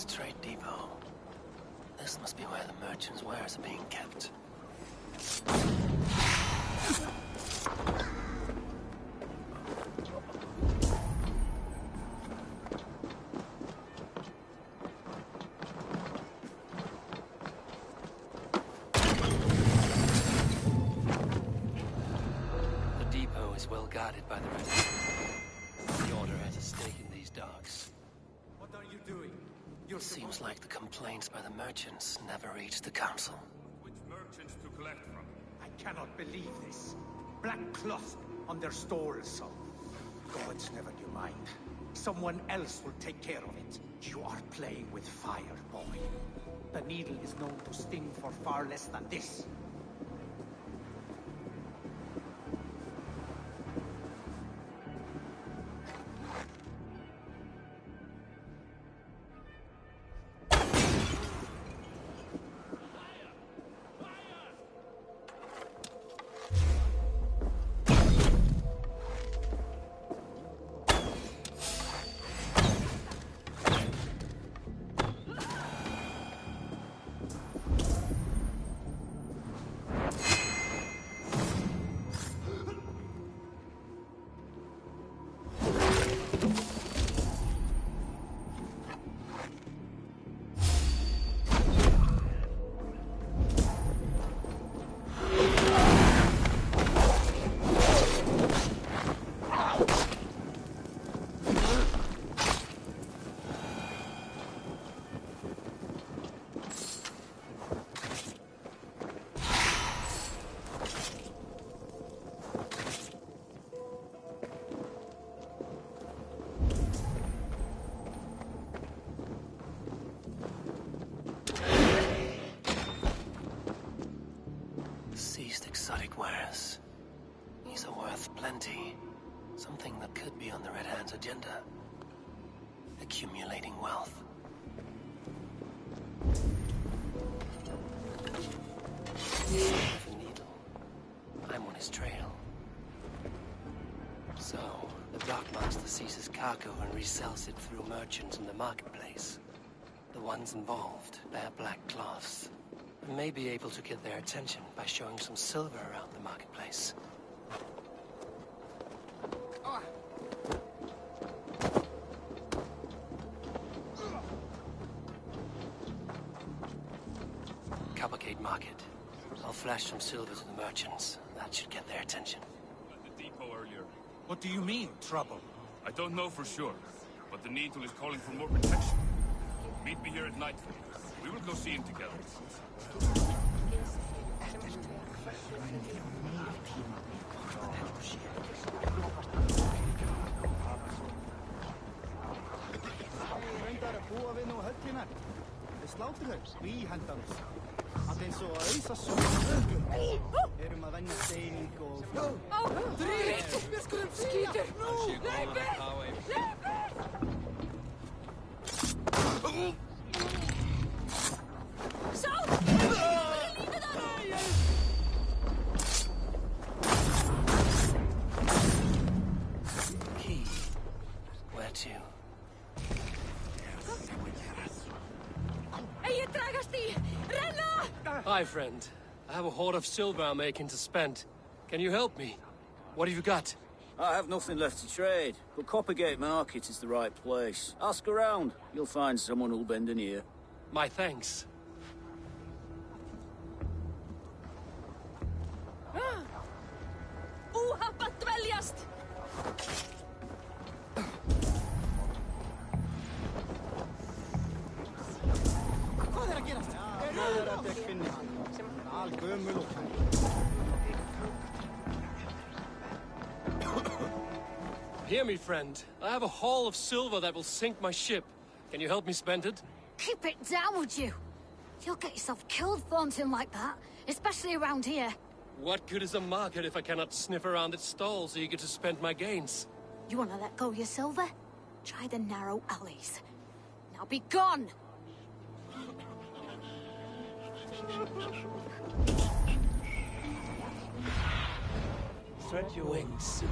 Trade depot. This must be where the merchants' wares are being kept. The depot is well guarded by the Red. The Order has a stake in these docks. What are you doing? It seems like the complaints by the merchants never reached the council. Which merchants to collect from? I cannot believe this. Black cloth on their stalls. Gods, never you mind. Someone else will take care of it. You are playing with fire, boy. The needle is known to sting for far less than this. something that could be on the Red Hand's agenda. Accumulating wealth. A needle. I'm on his trail. So, the Dockmaster seizes cargo and resells it through merchants in the marketplace. The ones involved bear black cloths, and may be able to get their attention by showing some silver around the marketplace. Coppergate Market. I'll flash some silver to the merchants. That should get their attention. At the depot earlier. What do you mean, trouble? I don't know for sure, but the Needle is calling for more protection. Meet me here at nightfall. We will go see him together. Key. Where to? Hi, friend. I have a hoard of silver I'm making to spend. Can you help me? What have you got? I have nothing left to trade, but Coppergate Market is the right place. Ask around. You'll find someone who'll bend an ear. My thanks. Hear me, friend. I have a haul of silver that will sink my ship. Can you help me spend it? Keep it down, would you? You'll get yourself killed flaunting like that, especially around here. What good is a market if I cannot sniff around its stalls eager to spend my gains? You want to let go of your silver? Try the narrow alleys. Now be gone! Spread your wings.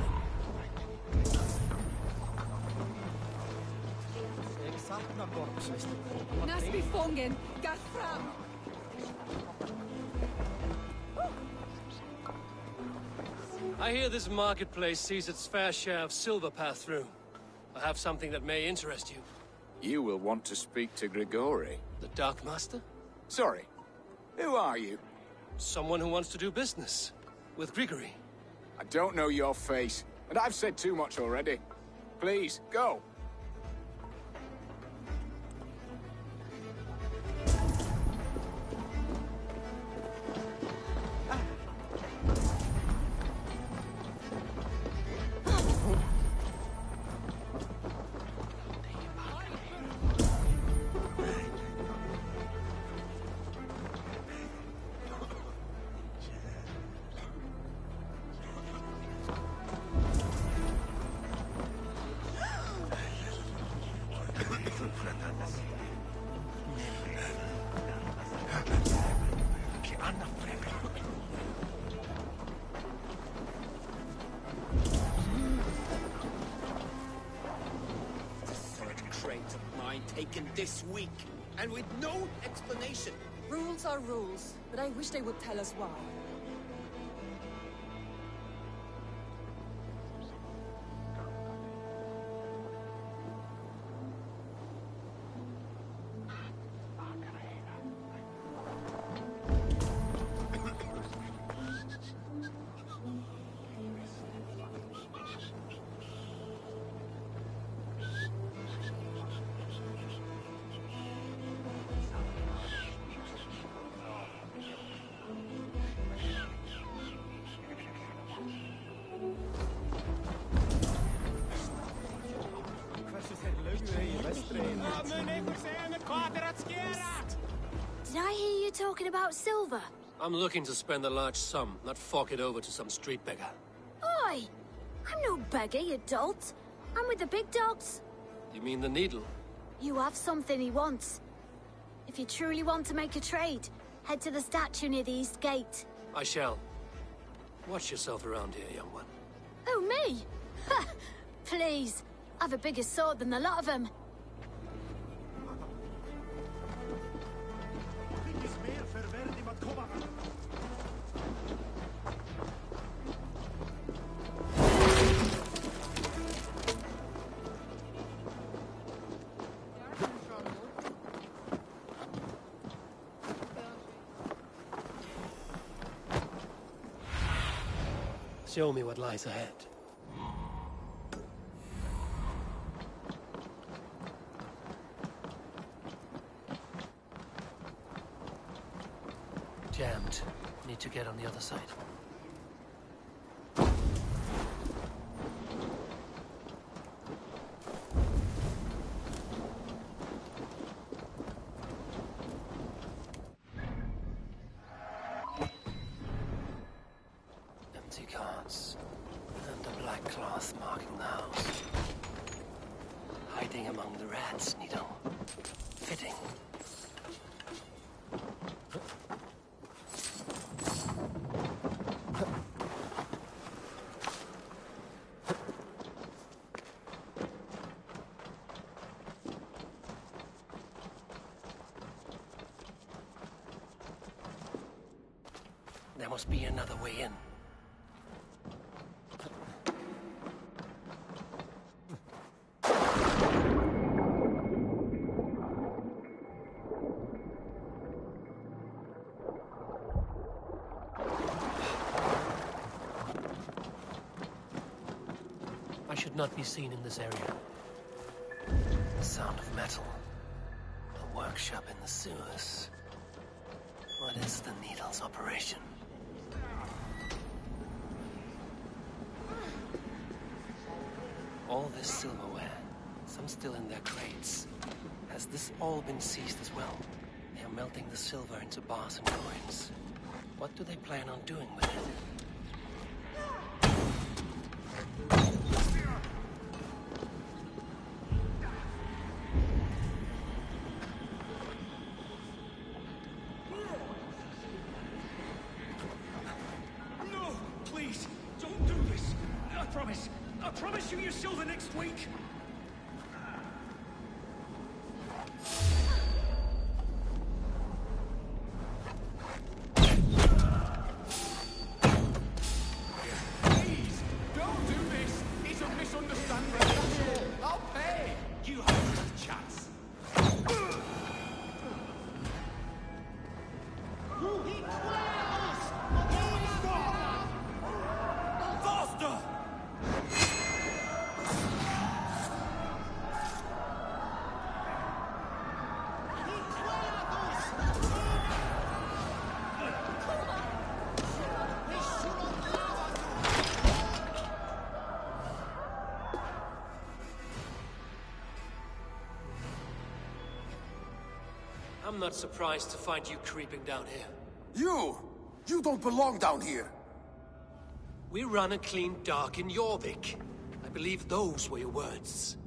Nas gefangen! Gas fram! I hear this marketplace sees its fair share of silver pass through. I have something that may interest you. You will want to speak to Grigori. The Dark Master? Sorry. Who are you? Someone who wants to do business. With Grigori. I don't know your face, and I've said too much already. Please, go. Taken this week, and with no explanation. Rules are rules, but I wish they would tell us why. Did I hear you talking about silver? I'm looking to spend a large sum, not fork it over to some street beggar. Oi! I'm no beggar, you dolt. I'm with the big dogs. You mean the needle? You have something he wants. If you truly want to make a trade, head to the statue near the east gate. I shall. Watch yourself around here, young one. Oh, me? Ha! Please. I've a bigger sword than the lot of them. Show me what lies ahead. Jammed. Need to get on the other side. Empty carts. And a black cloth marking the house. Hiding among the rats, Needle. Fitting. There must be another way in. I should not be seen in this area. The sound of metal. A workshop in the sewers. What is the Needle's operation? All this silverware, some still in their crates. Has this all been seized as well? They are melting the silver into bars and coins. What do they plan on doing with it? No! Please! Don't do this! I promise you your silver next week! Please! Don't do this! It's a misunderstanding, that's all! I'll pay! You have a chance! Faster! I'm not surprised to find you creeping down here. You don't belong down here! We run a clean dock in Jorvik. I believe those were your words.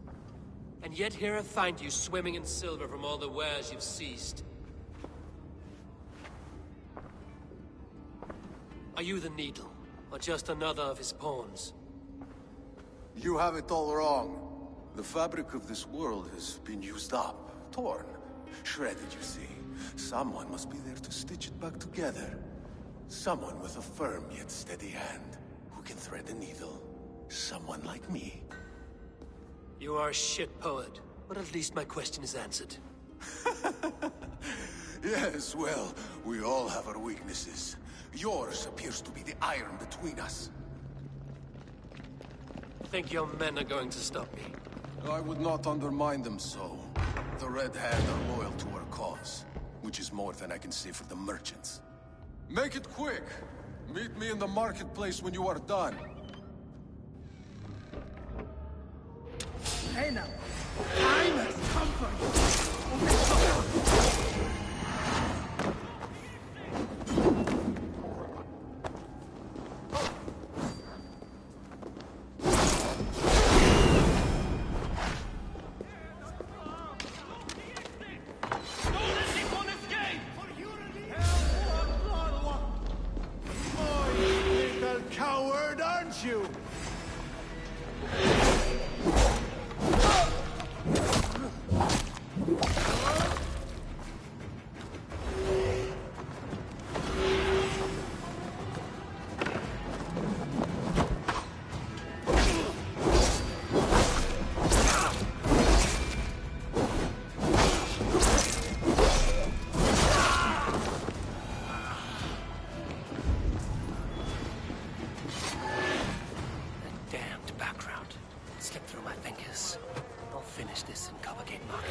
And yet here I find you swimming in silver from all the wares you've seized. Are you the Needle, or just another of his pawns? You have it all wrong. The fabric of this world has been used up, torn, shredded, you see. Someone must be there to stitch it back together. Someone with a firm yet steady hand, who can thread a needle. Someone like me. You are a shit poet, but at least my question is answered. Yes, well, we all have our weaknesses. Yours appears to be the iron between us. Think your men are going to stop me? I would not undermine them so. The Red Hand are loyal to our cause, which is more than I can say for the merchants. Make it quick! Meet me in the marketplace when you are done. Hey now! Time has come for you! Coppergate Market.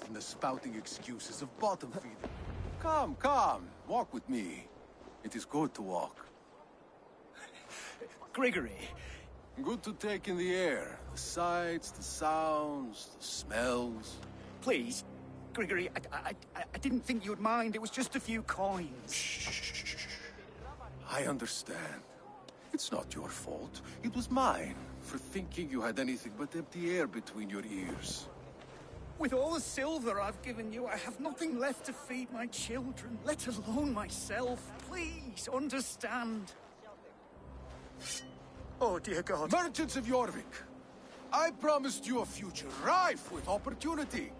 In the spouting excuses of bottom feeding. Come, come, walk with me. It is good to walk. Grigory. Good to take in the air. The sights, the sounds, the smells. Please, Grigory, I didn't think you'd mind. It was just a few coins. Shh. I understand. It's not your fault. It was mine, for thinking you had anything but empty air between your ears. With all the silver I've given you, I have nothing left to feed my children, let alone myself. Please, understand. Oh, dear God. Merchants of Jorvik, I promised you a future rife with opportunity.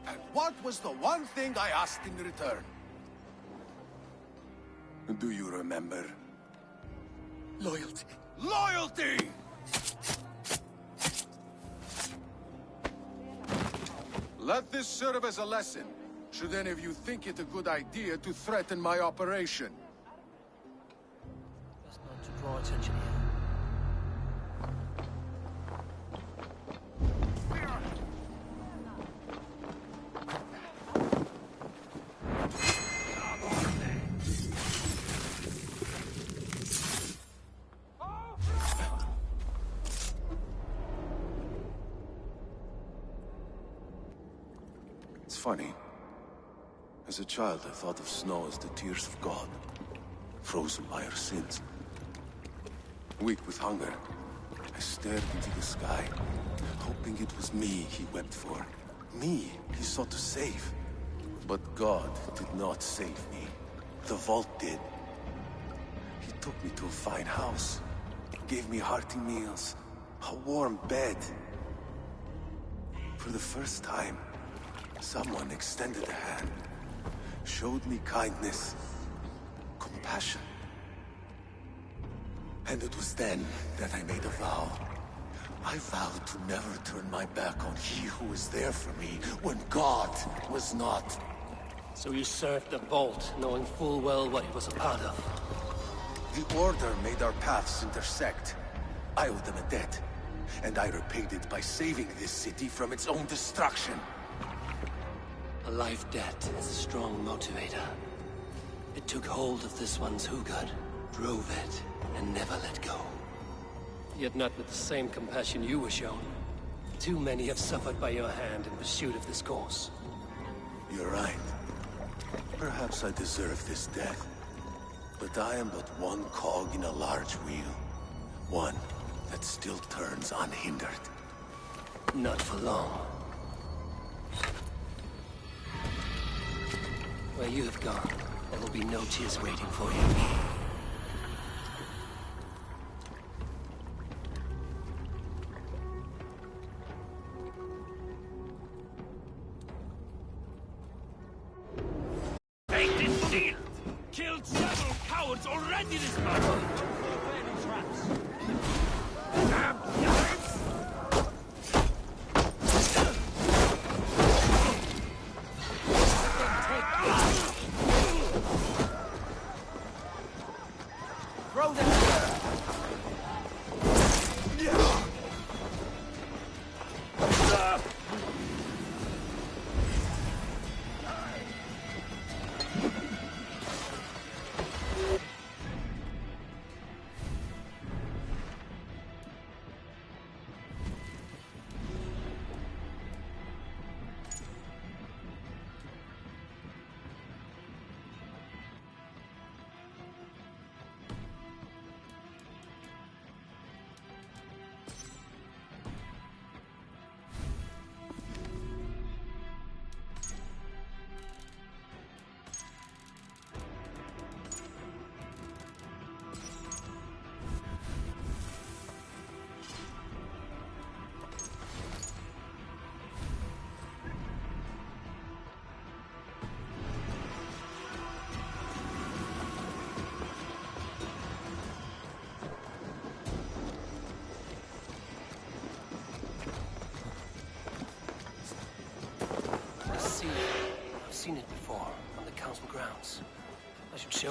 And what was the one thing I asked in return? Do you remember? Loyalty. Loyalty! Let this serve as a lesson, should any of you think it a good idea to threaten my operation. Best not to draw attention here. It's funny. As a child, I thought of snow as the tears of God, frozen by our sins. Weak with hunger, I stared into the sky, hoping it was me he wept for. Me he sought to save. But God did not save me. The vault did. He took me to a fine house, gave me hearty meals, a warm bed. For the first time, someone extended a hand, showed me kindness, compassion. And it was then that I made a vow. I vowed to never turn my back on he who was there for me when God was not. So you served the Vault, knowing full well what it was a part of. The Order made our paths intersect. I owed them a debt, and I repaid it by saving this city from its own destruction. A life debt is a strong motivator. It took hold of this one's Hugad, drove it, and never let go. Yet not with the same compassion you were shown. Too many have suffered by your hand in pursuit of this course. You're right. Perhaps I deserve this death. But I am but one cog in a large wheel. One that still turns unhindered. Not for long. Where you have gone, there will be no tears waiting for you. Take this shield! Killed several cowards already this battle!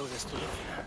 know this to live in.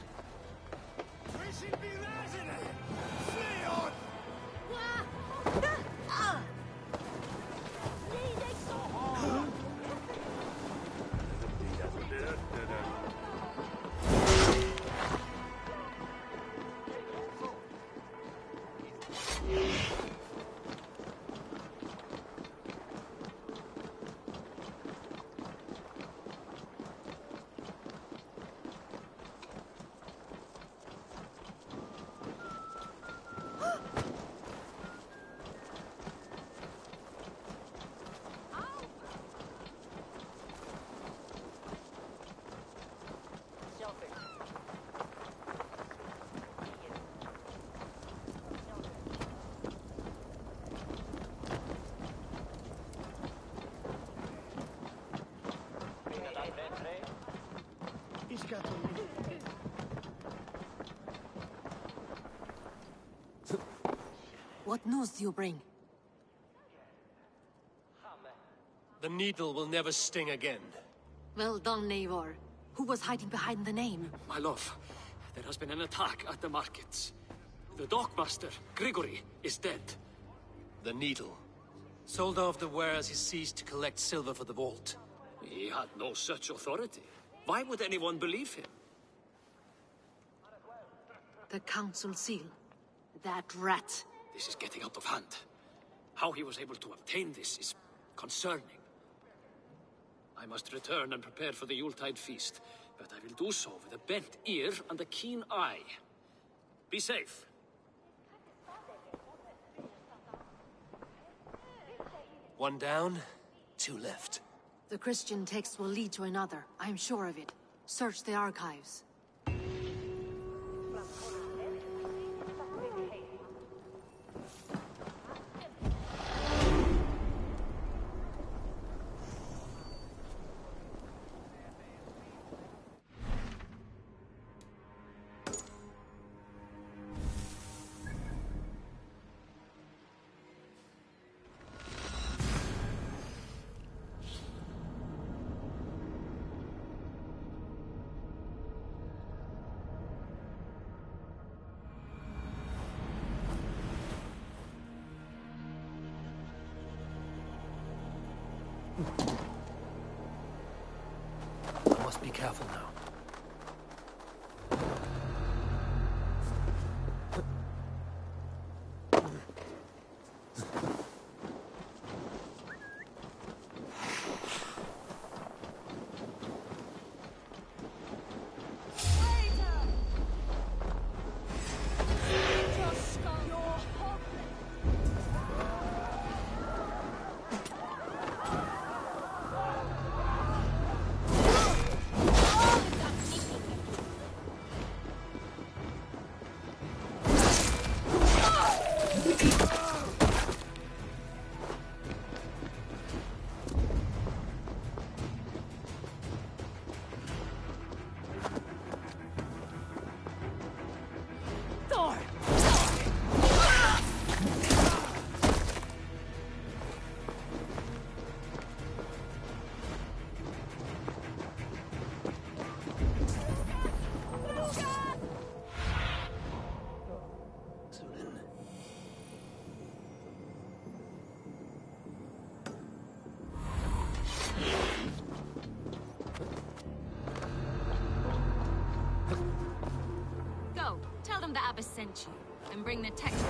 What news do you bring? The needle will never sting again. Well done, Eivor. Who was hiding behind the name? My love, there has been an attack at the markets. The dockmaster, Grigory, is dead. The needle. Sold off the wares he seized to collect silver for the vault. He had no such authority. Why would anyone believe him? The council seal. That rat. This is getting out of hand. How he was able to obtain this is concerning. I must return and prepare for the Yuletide feast, but I will do so with a bent ear and a keen eye. Be safe. One down, two left. The Christian text will lead to another. I am sure of it. Search the archives. I must be careful now. Go, tell them the Abbess sent you, and bring the text.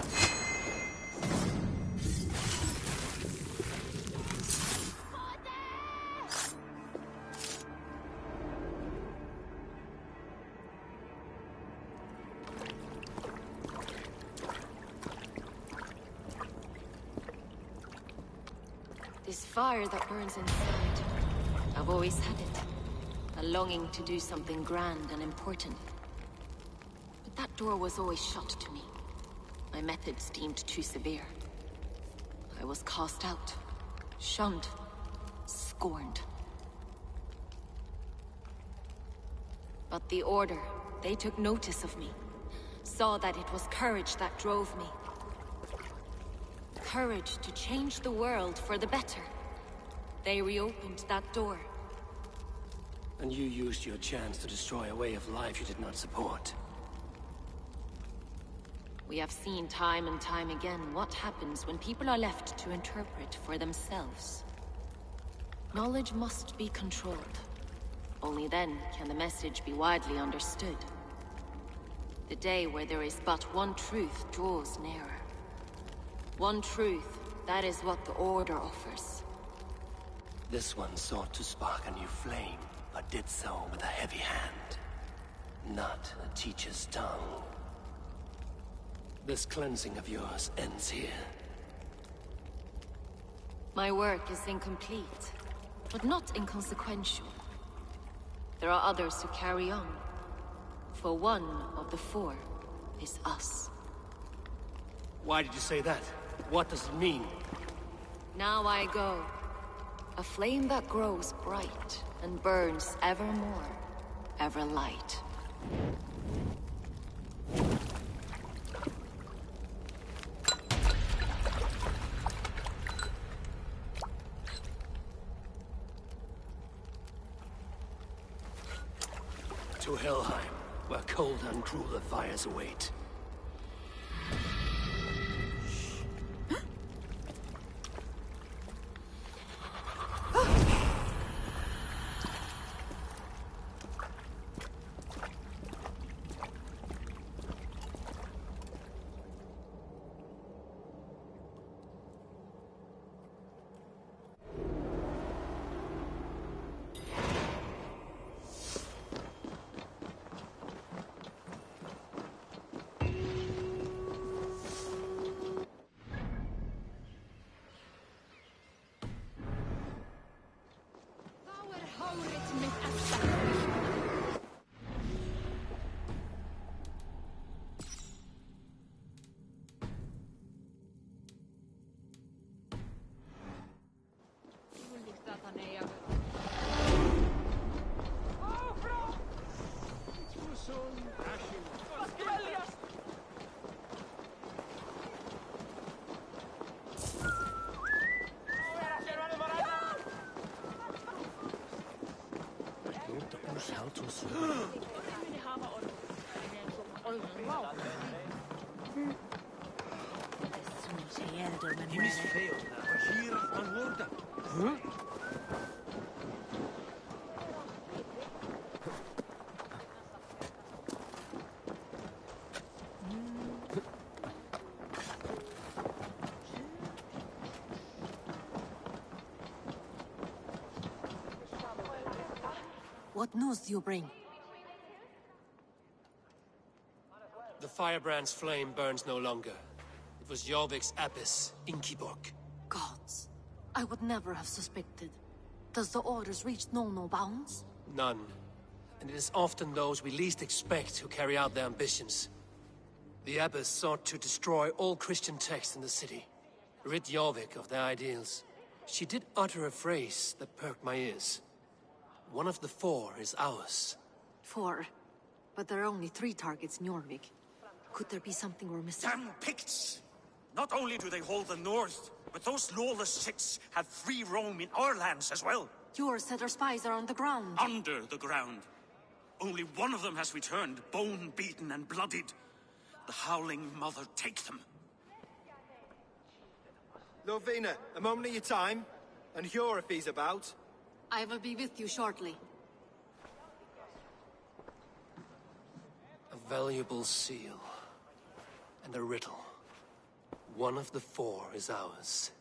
This fire that burns inside, I've always had it. A longing to do something grand and important. But that door was always shut to me. My methods deemed too severe. I was cast out, shunned, scorned. But the Order, they took notice of me. Saw that it was courage that drove me. Courage to change the world for the better. They reopened that door. And you used your chance to destroy a way of life you did not support. We have seen time and time again what happens when people are left to interpret for themselves. Knowledge must be controlled. Only then can the message be widely understood. The day where there is but one truth draws nearer. One truth, that is what the Order offers. This one sought to spark a new flame, but did so with a heavy hand. Not a teacher's tongue. This cleansing of yours ends here. My work is incomplete, but not inconsequential. There are others who carry on. For one of the four is us. Why did you say that? What does it mean? Now I go. A flame that grows bright and burns ever more, ever light. To Helheim, where cold and crueler fires await. What news do you bring? The firebrand's flame burns no longer. It was Jorvik's abyss, Inkiborg. Gods. I would never have suspected. Does the Order's reach know no bounds? None. And it is often those we least expect who carry out their ambitions. The abbess sought to destroy all Christian texts in the city. Rid Jorvik of their ideals. She did utter a phrase that perked my ears. One of the four is ours. 4. But there are only 3 targets in Jorvik. Could there be something we're missing? Damn Picts! Not only do they hold the north, but those lawless Siths have free roam in our lands as well. Your said our spies are on the ground. Under the ground. Only one of them has returned, bone-beaten and bloodied. The Howling Mother take them. Lovina, a moment of your time. And Hjor if he's about. I will be with you shortly. A valuable seal. And a riddle. One of the 4 is ours.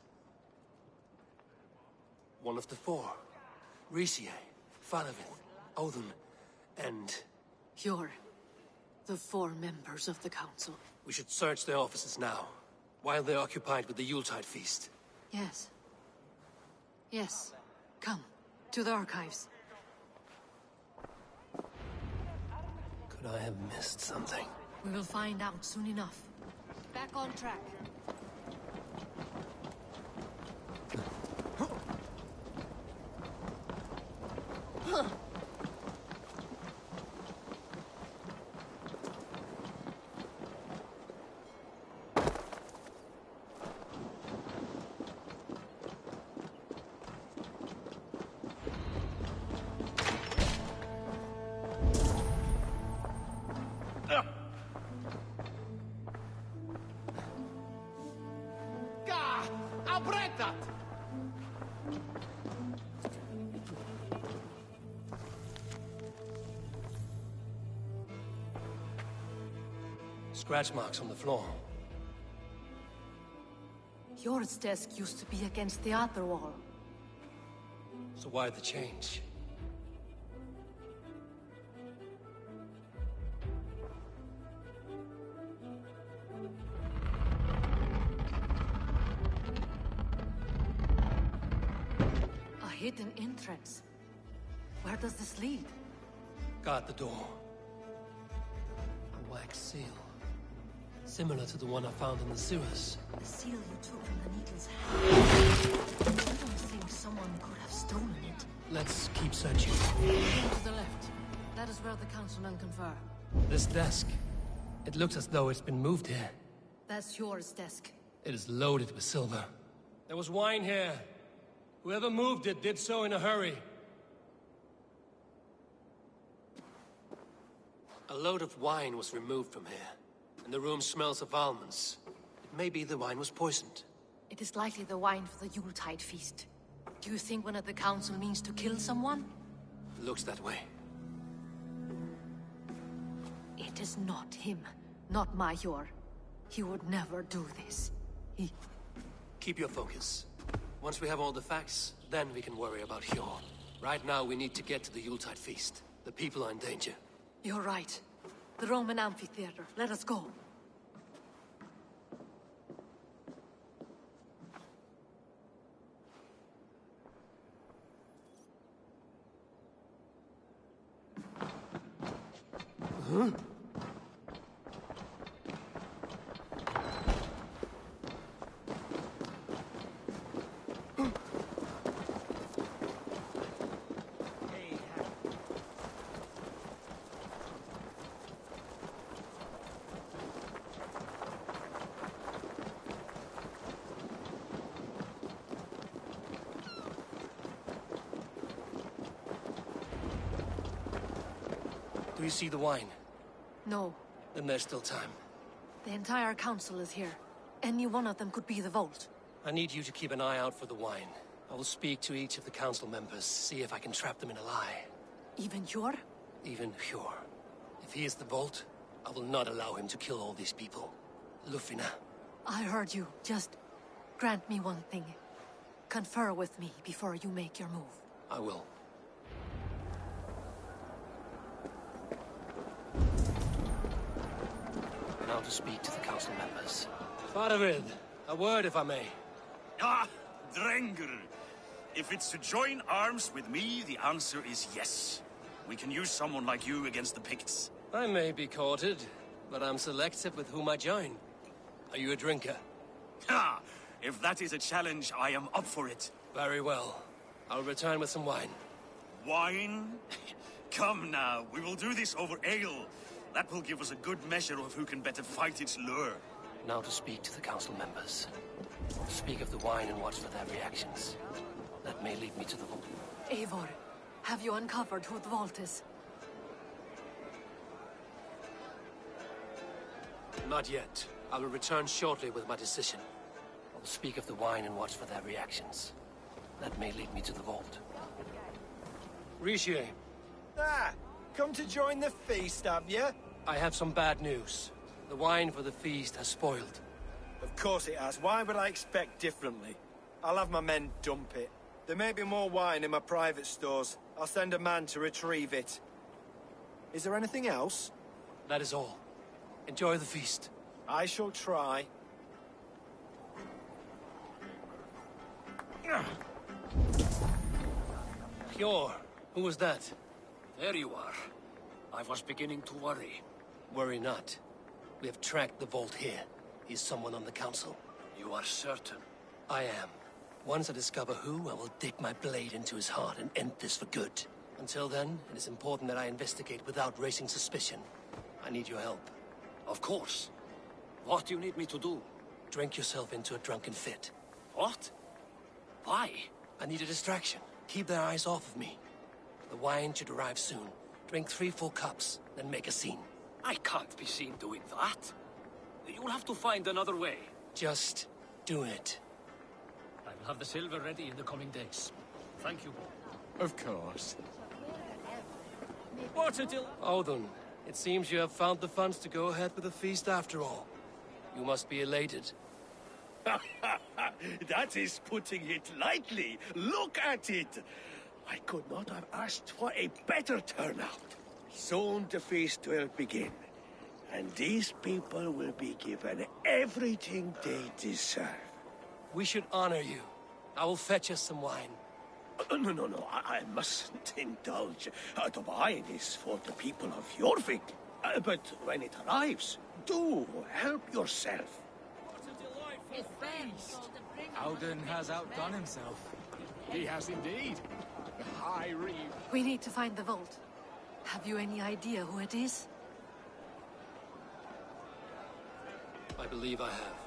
One of the 4. Rishi, Falavin, Odin, and... Hjor. The 4 members of the Council. We should search their offices now, while they're occupied with the Yuletide feast. Yes. Yes. Come. To the archives. Could I have missed something? We will find out soon enough. Back on track. I'll break that! Scratch marks on the floor. Yours desk used to be against the other wall. So why the change? A hidden entrance. Where does this lead? Guard the door. A wax seal. Similar to the one I found in the sewers. The seal you took from the Needle's hand. I don't think someone could have stolen it. Let's keep searching. To the left. That is where the councilmen confer. This desk. It looks as though it's been moved here. That's yours desk. It is loaded with silver. There was wine here. Whoever moved it did so in a hurry. A load of wine was removed from here, and the room smells of almonds. It may be the wine was poisoned. It is likely the wine for the Yuletide feast. Do you think one of the council means to kill someone? Looks that way. It is not him, not Major. He would never do this. Keep your focus. Once we have all the facts, then we can worry about Hjor. Right now, we need to get to the Yuletide feast. The people are in danger. You're right. The Roman amphitheater. Let us go. Huh? Do you see the wine? No. Then there's still time. The entire council is here. Any one of them could be the vault. I need you to keep an eye out for the wine. I will speak to each of the council members, see if I can trap them in a lie. Even Hjor? Even Hjor. If he is the vault, I will not allow him to kill all these people. Lufina. I heard you. Just grant me one thing. Confer with me before you make your move. I will. Now to speak to the council members. Faravid, a word if I may. Ah, Drenger. If it's to join arms with me, the answer is yes. We can use someone like you against the Picts. I may be courted, but I'm selective with whom I join. Are you a drinker? Ha! If that is a challenge, I am up for it. Very well. I'll return with some wine. Wine? Come now, we will do this over ale. That will give us a good measure of who can better fight its lure. Now to speak to the council members. Speak of the wine and watch for their reactions. That may lead me to the vault. Eivor, have you uncovered who the vault is? Not yet. I will return shortly with my decision. I will speak of the wine and watch for their reactions. That may lead me to the vault. Richier. Ah! Come to join the feast, have you? I have some bad news. The wine for the feast has spoiled. Of course it has. Why would I expect differently? I'll have my men dump it. There may be more wine in my private stores. I'll send a man to retrieve it. Is there anything else? That is all. Enjoy the feast. I shall try. Hjor, who was that? There you are. I was beginning to worry. Worry not. We have tracked the vault here. He's someone on the council. You are certain? I am. Once I discover who, I will dig my blade into his heart and end this for good. Until then, it is important that I investigate without raising suspicion. I need your help. Of course. What do you need me to do? Drink yourself into a drunken fit. What? Why? I need a distraction. Keep their eyes off of me. The wine should arrive soon. Drink 3 full cups, then make a scene. I can't be seen doing that. You'll have to find another way. Just do it. We'll have the silver ready in the coming days. Thank you. Of course. What a deal! Audun, it seems you have found the funds to go ahead with the feast after all. You must be elated. That is putting it lightly. Look at it. I could not have asked for a better turnout. Soon the feast will begin, and these people will be given everything they deserve. We should honor you. I will fetch us some wine. No, I mustn't indulge. The wine is for the people of Jorvik. But when it arrives, do help yourself. Audun has outdone himself. He has indeed. The High Reeve. We need to find the vault. Have you any idea who it is? I believe I have.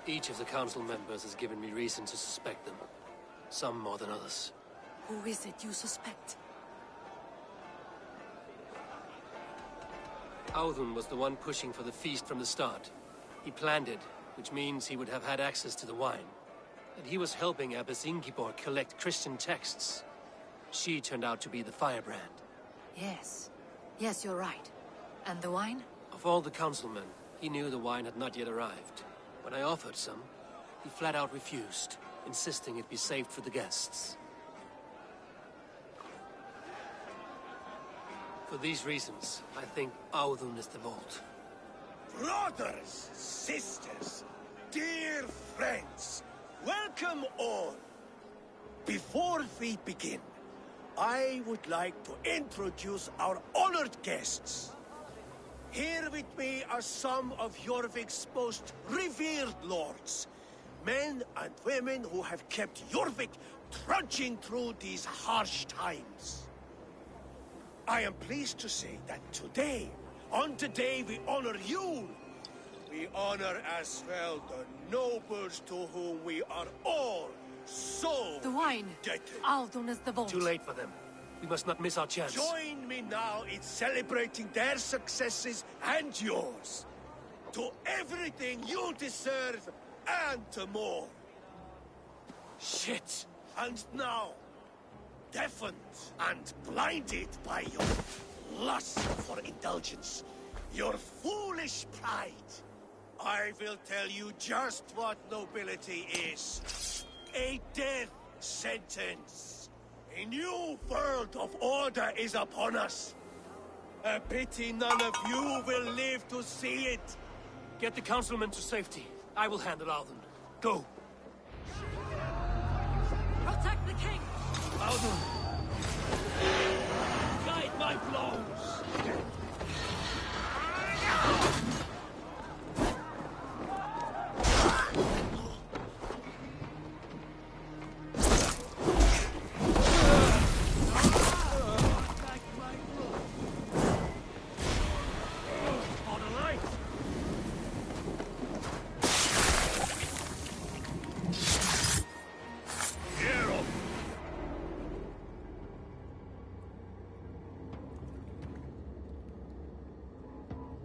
Each of the council members has given me reason to suspect them. Some more than others. Who is it you suspect? Audun was the one pushing for the feast from the start. He planned it, which means he would have had access to the wine. And he was helping Abbess Ingeborg collect Christian texts. She turned out to be the firebrand. Yes. Yes, you're right. And the wine? Of all the councilmen, he knew the wine had not yet arrived. When I offered some, he flat out refused, insisting it be saved for the guests. For these reasons, I think Audun is the vault. Brothers, sisters, dear friends, welcome all. Before we begin, I would like to introduce our honored guests. Here with me are some of Jorvik's most revered lords. Men and women who have kept Jorvik trudging through these harsh times. I am pleased to say that today, on the day we honor you, we honor as well the nobles to whom we are all so the wine. indebted. Audun is the vault. Too late for them. We must not miss our chance. Join me now in celebrating their successes and yours. To everything you deserve and more. Shit! And now, deafened and blinded by your lust for indulgence, your foolish pride, I will tell you just what nobility is. A death sentence. A new world of order is upon us. A pity none of you will live to see it. Get the councilmen to safety. I will handle Audun. Go! Protect the king! Audun! Guide my blows!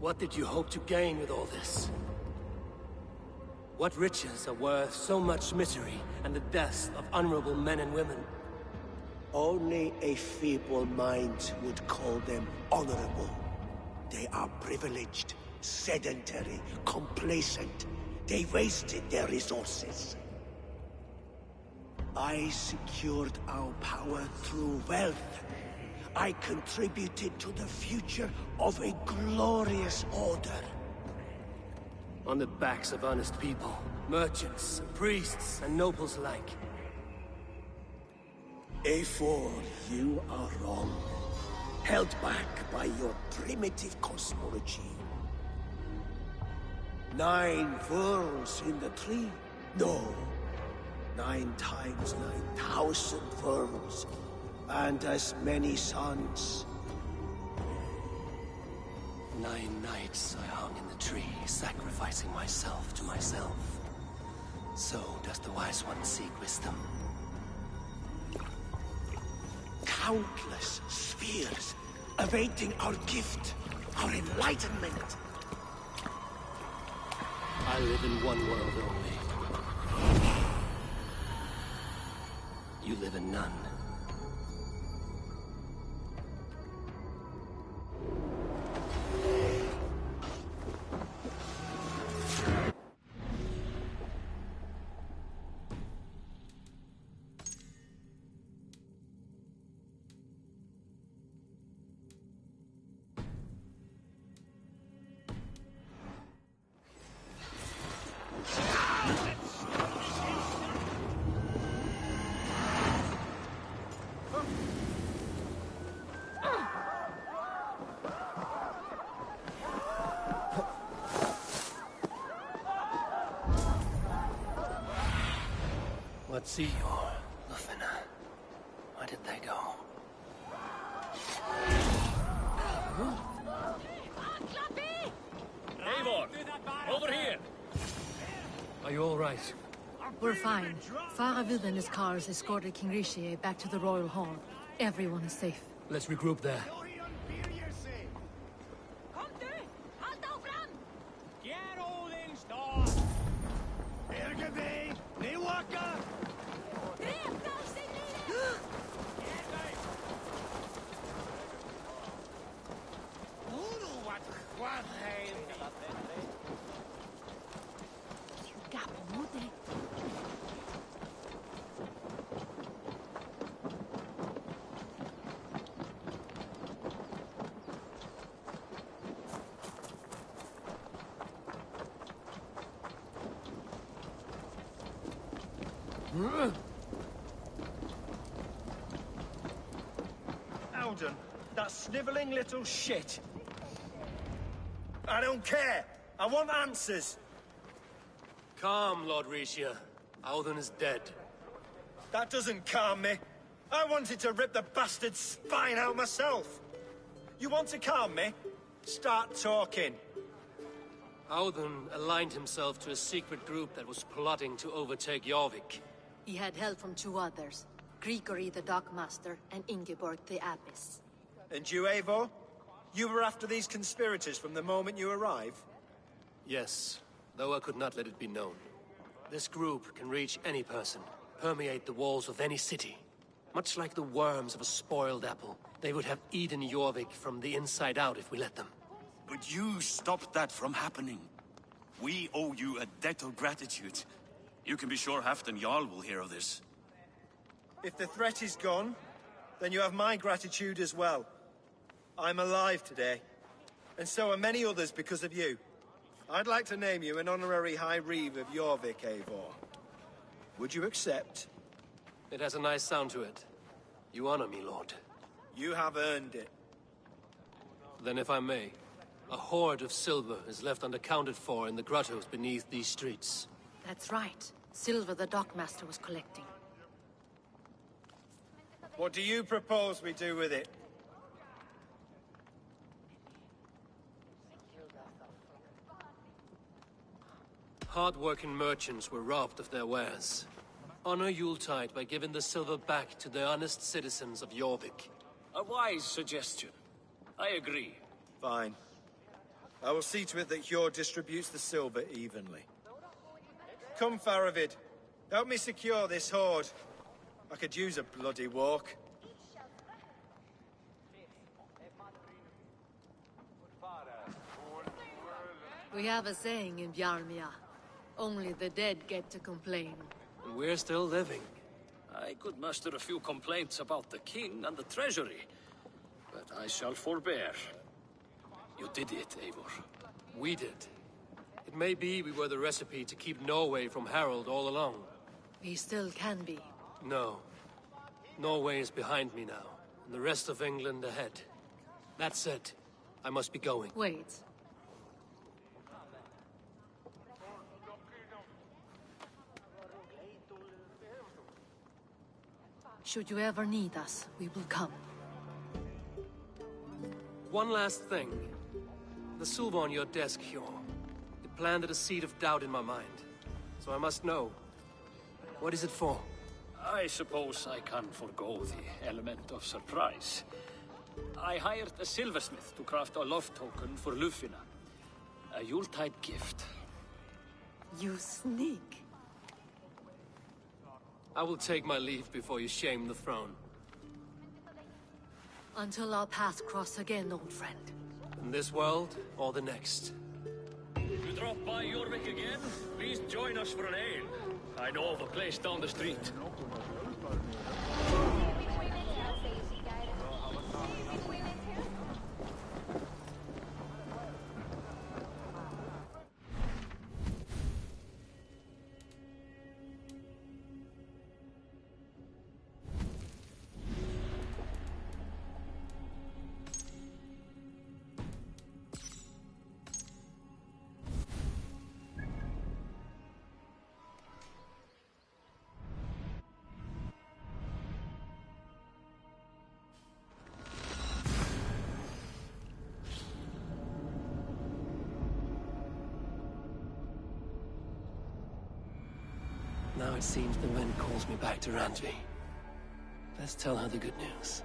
What did you hope to gain with all this? What riches are worth so much misery and the deaths of honorable men and women? Only a feeble mind would call them honorable. They are privileged, sedentary, complacent. They wasted their resources. I secured our power through wealth. I contributed to the future of a glorious order. On the backs of honest people, merchants, priests, and nobles alike. Eivor, you are wrong. Held back by your primitive cosmology. 9 worlds in the tree? No. 9 times 9,000 worlds. And as many suns. 9 nights I hung in the tree, sacrificing myself to myself. So does the Wise One seek wisdom. Countless spheres awaiting our gift, our enlightenment. I live in one world only. you live in none. Let's see your Lufina. Where did they go? Eivor! Over here! Are you all right? We're fine. Faravid and his cars escorted King Rishi back to the Royal Hall. Everyone is safe. Let's regroup there. Alden, that sniveling little shit. I don't care. I want answers. Calm, Lord Rishia. Alden is dead. That doesn't calm me. I wanted to rip the bastard's spine out myself. You want to calm me? Start talking. Alden aligned himself to a secret group that was plotting to overtake Jorvik. He had help from two others, Grigory the Dockmaster and Ingeborg the Abbess. And you, Eivor? You were after these conspirators from the moment you arrived? Yes, though I could not let it be known. This group can reach any person, permeate the walls of any city. Much like the worms of a spoiled apple, they would have eaten Jorvik from the inside out if we let them. But you stopped that from happening. We owe you a debt of gratitude. You can be sure Halfdan Jarl will hear of this. If the threat is gone, then you have my gratitude as well. I'm alive today, and so are many others because of you. I'd like to name you an honorary High Reeve of Jorvik, Eivor. Would you accept? It has a nice sound to it. You honor me, Lord. You have earned it. Then if I may, a hoard of silver is left unaccounted for in the grottos beneath these streets. That's right. Silver the Dockmaster was collecting. What do you propose we do with it? Hard-working merchants were robbed of their wares. Honor Yuletide by giving the silver back to the honest citizens of Jorvik. A wise suggestion. I agree. Fine. I will see to it that Hjord distributes the silver evenly. Come, Faravid. Help me secure this hoard. I could use a bloody walk. We have a saying in Bjarmia. Only the dead get to complain. And we're still living. I could muster a few complaints about the king and the treasury, but I shall forbear. You did it, Eivor. We did. It may be we were the recipe to keep Norway from Harald all along. We still can be. No. Norway is behind me now, and the rest of England ahead. That said, I must be going. Wait. Should you ever need us, we will come. One last thing. The silver on your desk, Hjord. It planted a seed of doubt in my mind. So I must know. What is it for? I suppose I can forgo the element of surprise. I hired a silversmith to craft a love token for Lufina. A Yuletide gift. You sneak. I will take my leave before you shame the throne. Until our paths cross again, old friend. In this world, or the next. If you drop by Jorvik again, please join us for an ale. I know of a place down the street. Now it seems the wind calls me back to Randvi. Let's tell her the good news.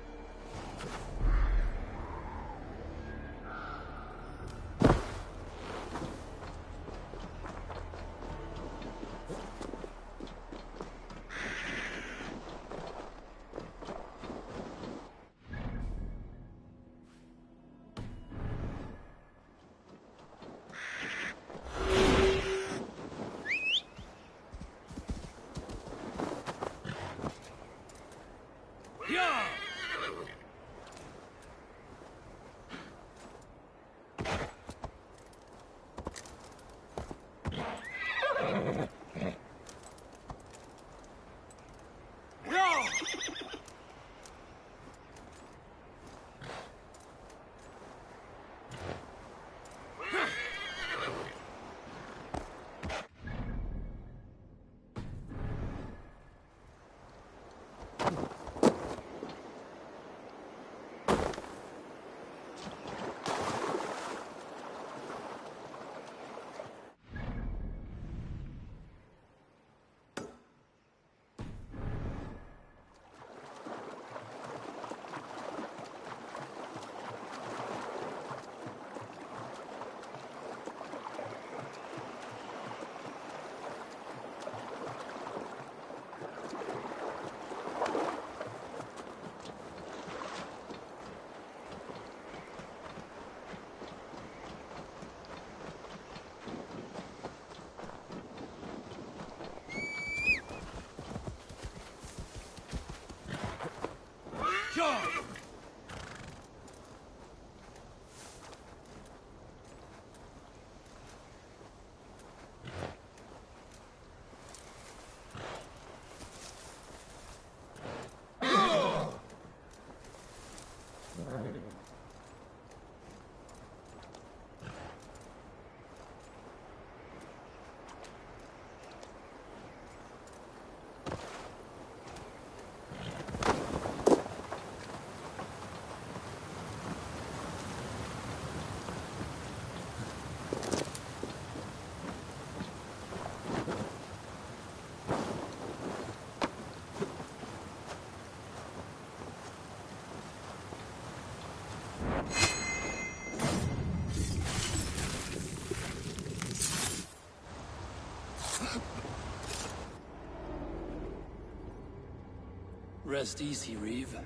Rest easy, Reeve.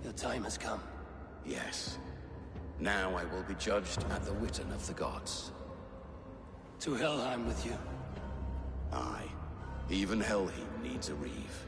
Your time has come. Yes. Now I will be judged at the Witten of the gods. To Helheim with you. Aye. Even Helheim needs a Reeve.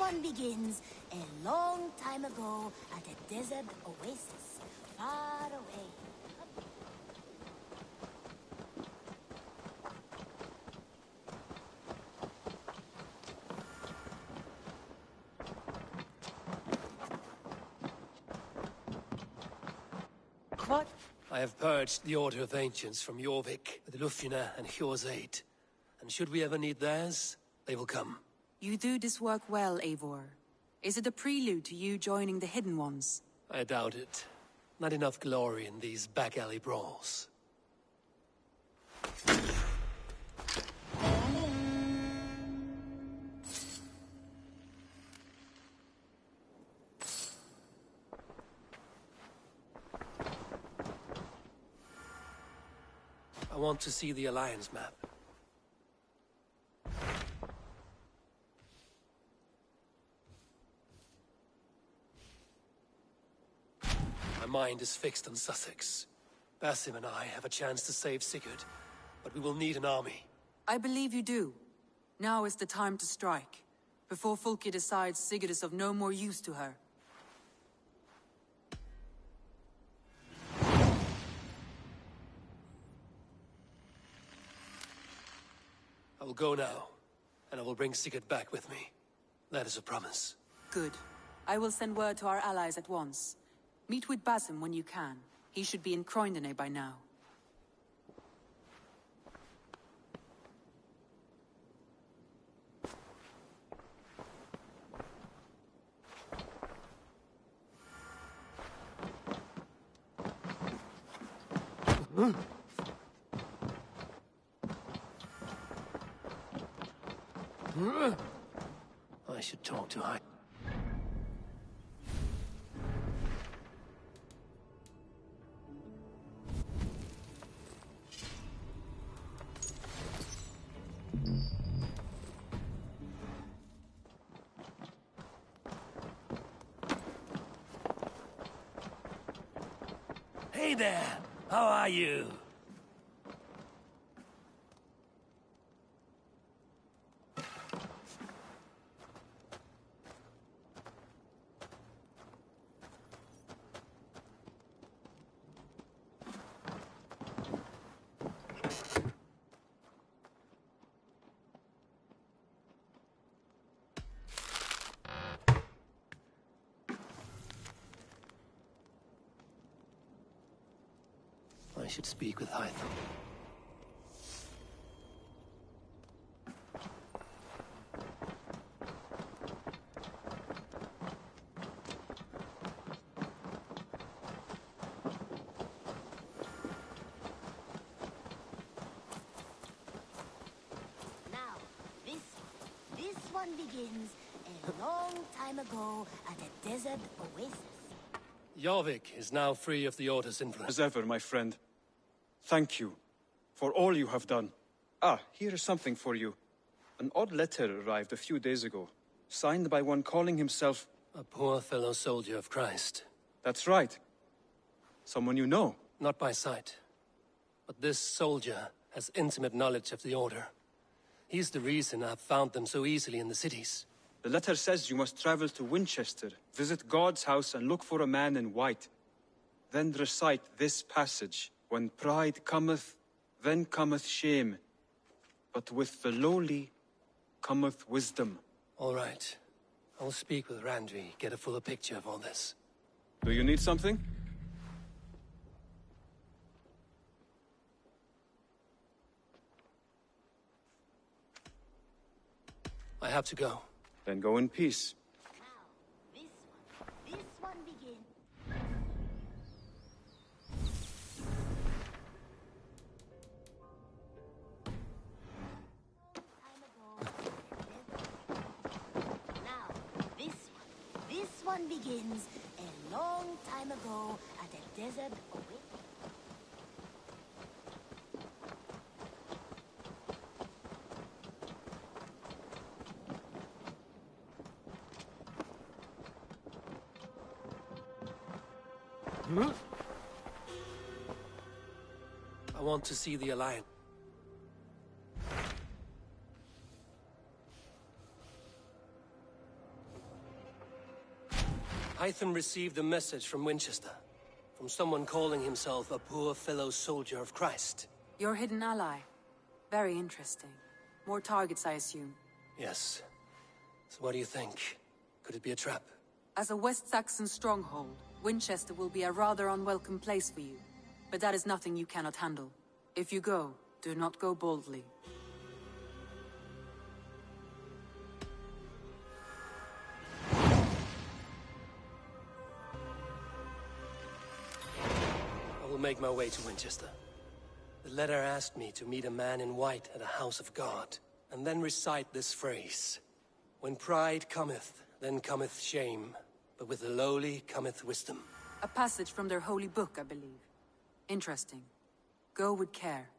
one begins a long time ago at a desert oasis, far away. What? I have purged the Order of Ancients from Jorvik with Lufina and Hjor's aid. And should we ever need theirs, they will come. You do this work well, Eivor. Is it a prelude to you joining the Hidden Ones? I doubt it. Not enough glory in these back-alley brawls. I want to see the Alliance map. My mind is fixed on Sussex. Basim and I have a chance to save Sigurd, but we will need an army. I believe you do. Now is the time to strike, before Fulki decides Sigurd is of no more use to her. I will go now, and I will bring Sigurd back with me. That is a promise. Good. I will send word to our allies at once. Meet with Basim when you can. He should be in Croydon by now. I should talk to her. Hey there! How are you? I should speak with Hytham. Now, this one begins a long time ago at a desert oasis. Jorvik is now free of the Order's influence. As ever, my friend. Thank you for all you have done. Ah, here is something for you. An odd letter arrived a few days ago, signed by one calling himself... A poor fellow soldier of Christ. That's right. Someone you know. Not by sight. But this soldier has intimate knowledge of the Order. He's the reason I've found them so easily in the cities. The letter says you must travel to Winchester, visit God's house and look for a man in white. Then recite this passage. When pride cometh, then cometh shame. But with the lowly cometh wisdom. All right. I will speak with Randri, get a fuller picture of all this. Do you need something? I have to go. Then go in peace. This one begins. This one begins a long time ago at a desert oasis. I want to see the Alliance. Hytham received a message from Winchester. From someone calling himself a poor fellow soldier of Christ. Your hidden ally. Very interesting. More targets, I assume. Yes. So what do you think? Could it be a trap? As a West Saxon stronghold, Winchester will be a rather unwelcome place for you. But that is nothing you cannot handle. If you go, do not go boldly. I will make my way to Winchester. The letter asked me to meet a man in white at a house of God, and then recite this phrase. When pride cometh, then cometh shame, but with the lowly cometh wisdom. A passage from their holy book, I believe. Interesting. Go with care.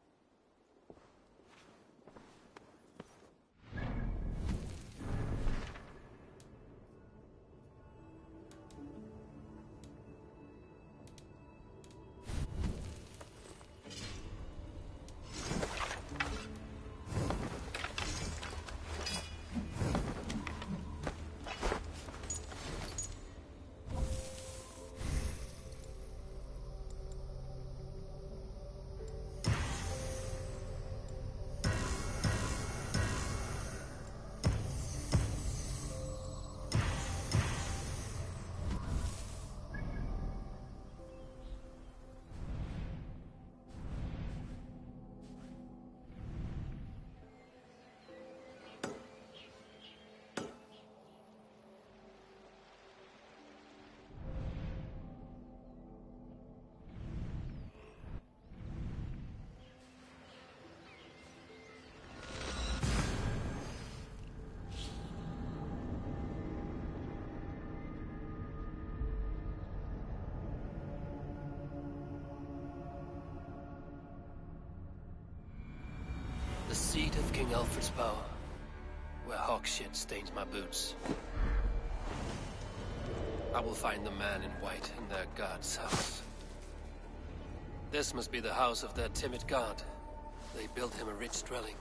The seat of King Alfred's power, where hawk shit stains my boots. I will find the man in white in their god's house. This must be the house of their timid god. They built him a rich dwelling.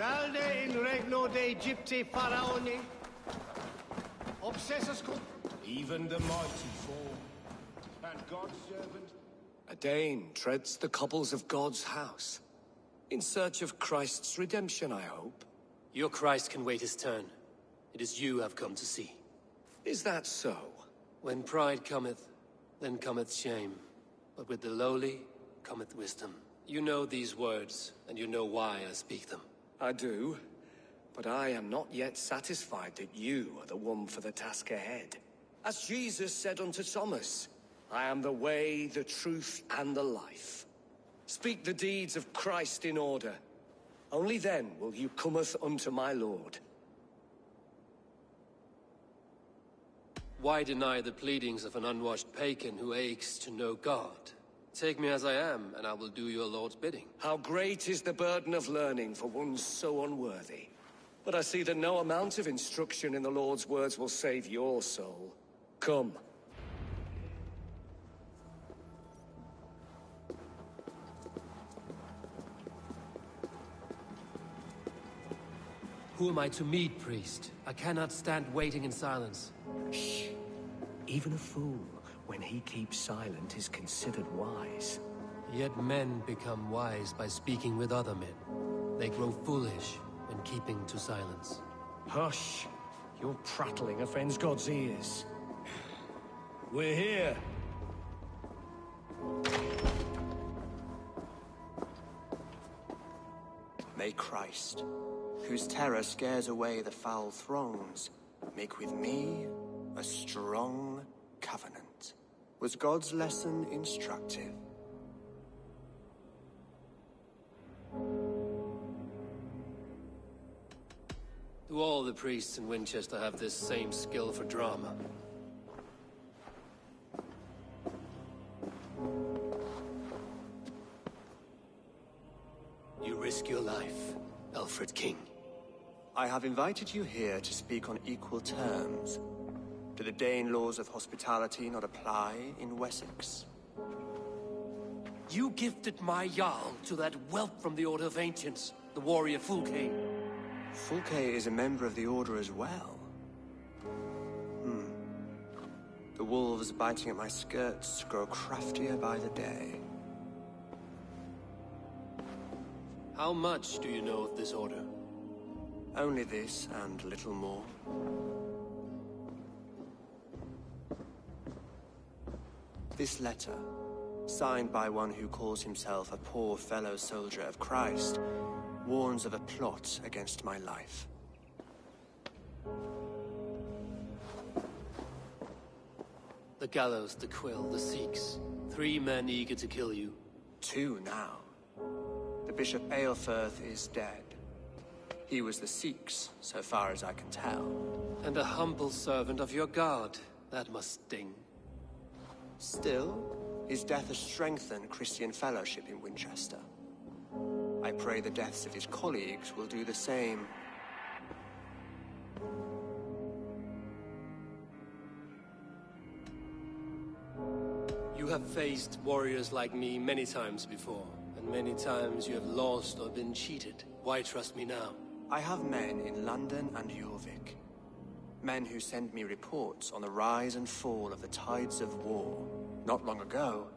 Valde in regno de Egypte Pharaoni. Obsessors cum. Even the mighty fall. And God's servant. A Dane treads the cobbles of God's house. In search of Christ's redemption, I hope. Your Christ can wait his turn. It is you I've come to see. Is that so? When pride cometh, then cometh shame. But with the lowly cometh wisdom. You know these words, and you know why I speak them. I do, but I am not yet satisfied that you are the one for the task ahead. As Jesus said unto Thomas, I am the way, the truth, and the life. Speak the deeds of Christ in order. Only then will you cometh unto my Lord. Why deny the pleadings of an unwashed pagan who aches to know God? Take me as I am, and I will do your Lord's bidding. How great is the burden of learning for one so unworthy. But I see that no amount of instruction in the Lord's words will save your soul. Come. Who am I to meet, priest? I cannot stand waiting in silence. Shh. Even a fool, when he keeps silent, is considered wise. Yet men become wise by speaking with other men. They grow foolish when keeping to silence. Hush! Your prattling offends God's ears. We're here. May Christ, whose terror scares away the foul throngs, make with me a strong covenant. Was God's lesson instructive? Do all the priests in Winchester have this same skill for drama? You risk your life, Alfred King. I have invited you here to speak on equal terms. Do the Dane laws of hospitality not apply in Wessex? You gifted my Jarl to that whelp from the Order of Ancients, the warrior Fulke. Fulke is a member of the Order as well. The wolves biting at my skirts grow craftier by the day. How much do you know of this order? Only this and little more. This letter, signed by one who calls himself a poor fellow soldier of Christ, warns of a plot against my life. The gallows, the quill, the Sikhs. 3 men eager to kill you. 2 now. The Bishop Aelfirth is dead. He was the Sikhs, so far as I can tell. And a humble servant of your god. That must sting. Still, his death has strengthened Christian fellowship in Winchester. I pray the deaths of his colleagues will do the same. You have faced warriors like me many times before, and many times you have lost or been cheated. Why trust me now? I have men in London and Jorvik. Men who send me reports on the rise and fall of the tides of war. Not long ago,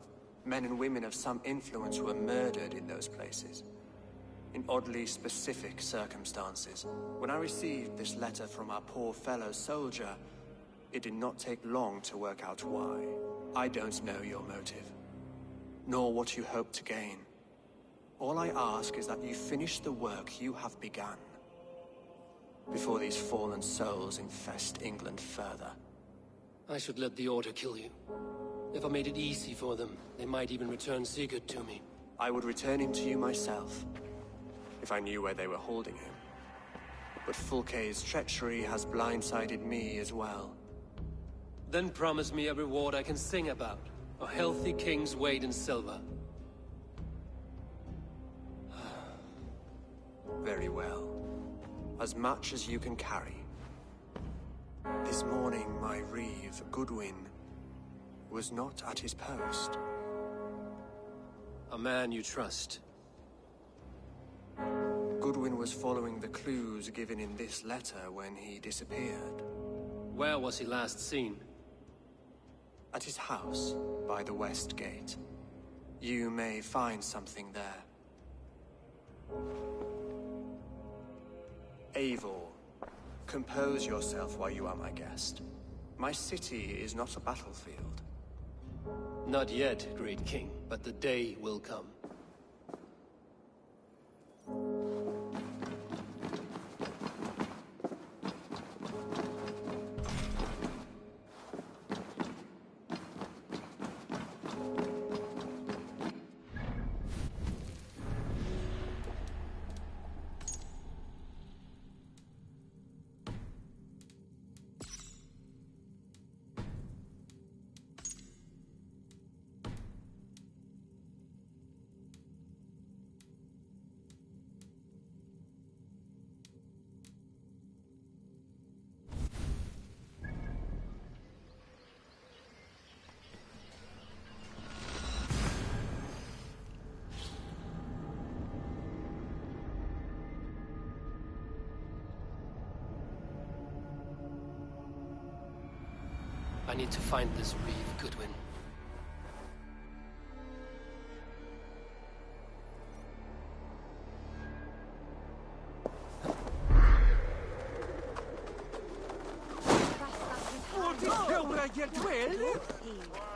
men and women of some influence were murdered in those places. In oddly specific circumstances. When I received this letter from our poor fellow soldier, it did not take long to work out why. I don't know your motive, nor what you hope to gain. All I ask is that you finish the work you have begun, before these fallen souls infest England further. I should let the Order kill you. If I made it easy for them, they might even return Sigurd to me. I would return him to you myself, if I knew where they were holding him. But Fulke's treachery has blindsided me as well. Then promise me a reward I can sing about. A healthy king's weight in silver. Very well. As much as you can carry. This morning, my reeve, Goodwin, was not at his post. A man you trust. Goodwin was following the clues given in this letter when he disappeared. Where was he last seen? At his house, by the West Gate. You may find something there. Eivor, compose yourself while you are my guest. My city is not a battlefield. Not yet, great king, but the day will come. I need to find this Reeve, Goodwin. What is the way you dwell?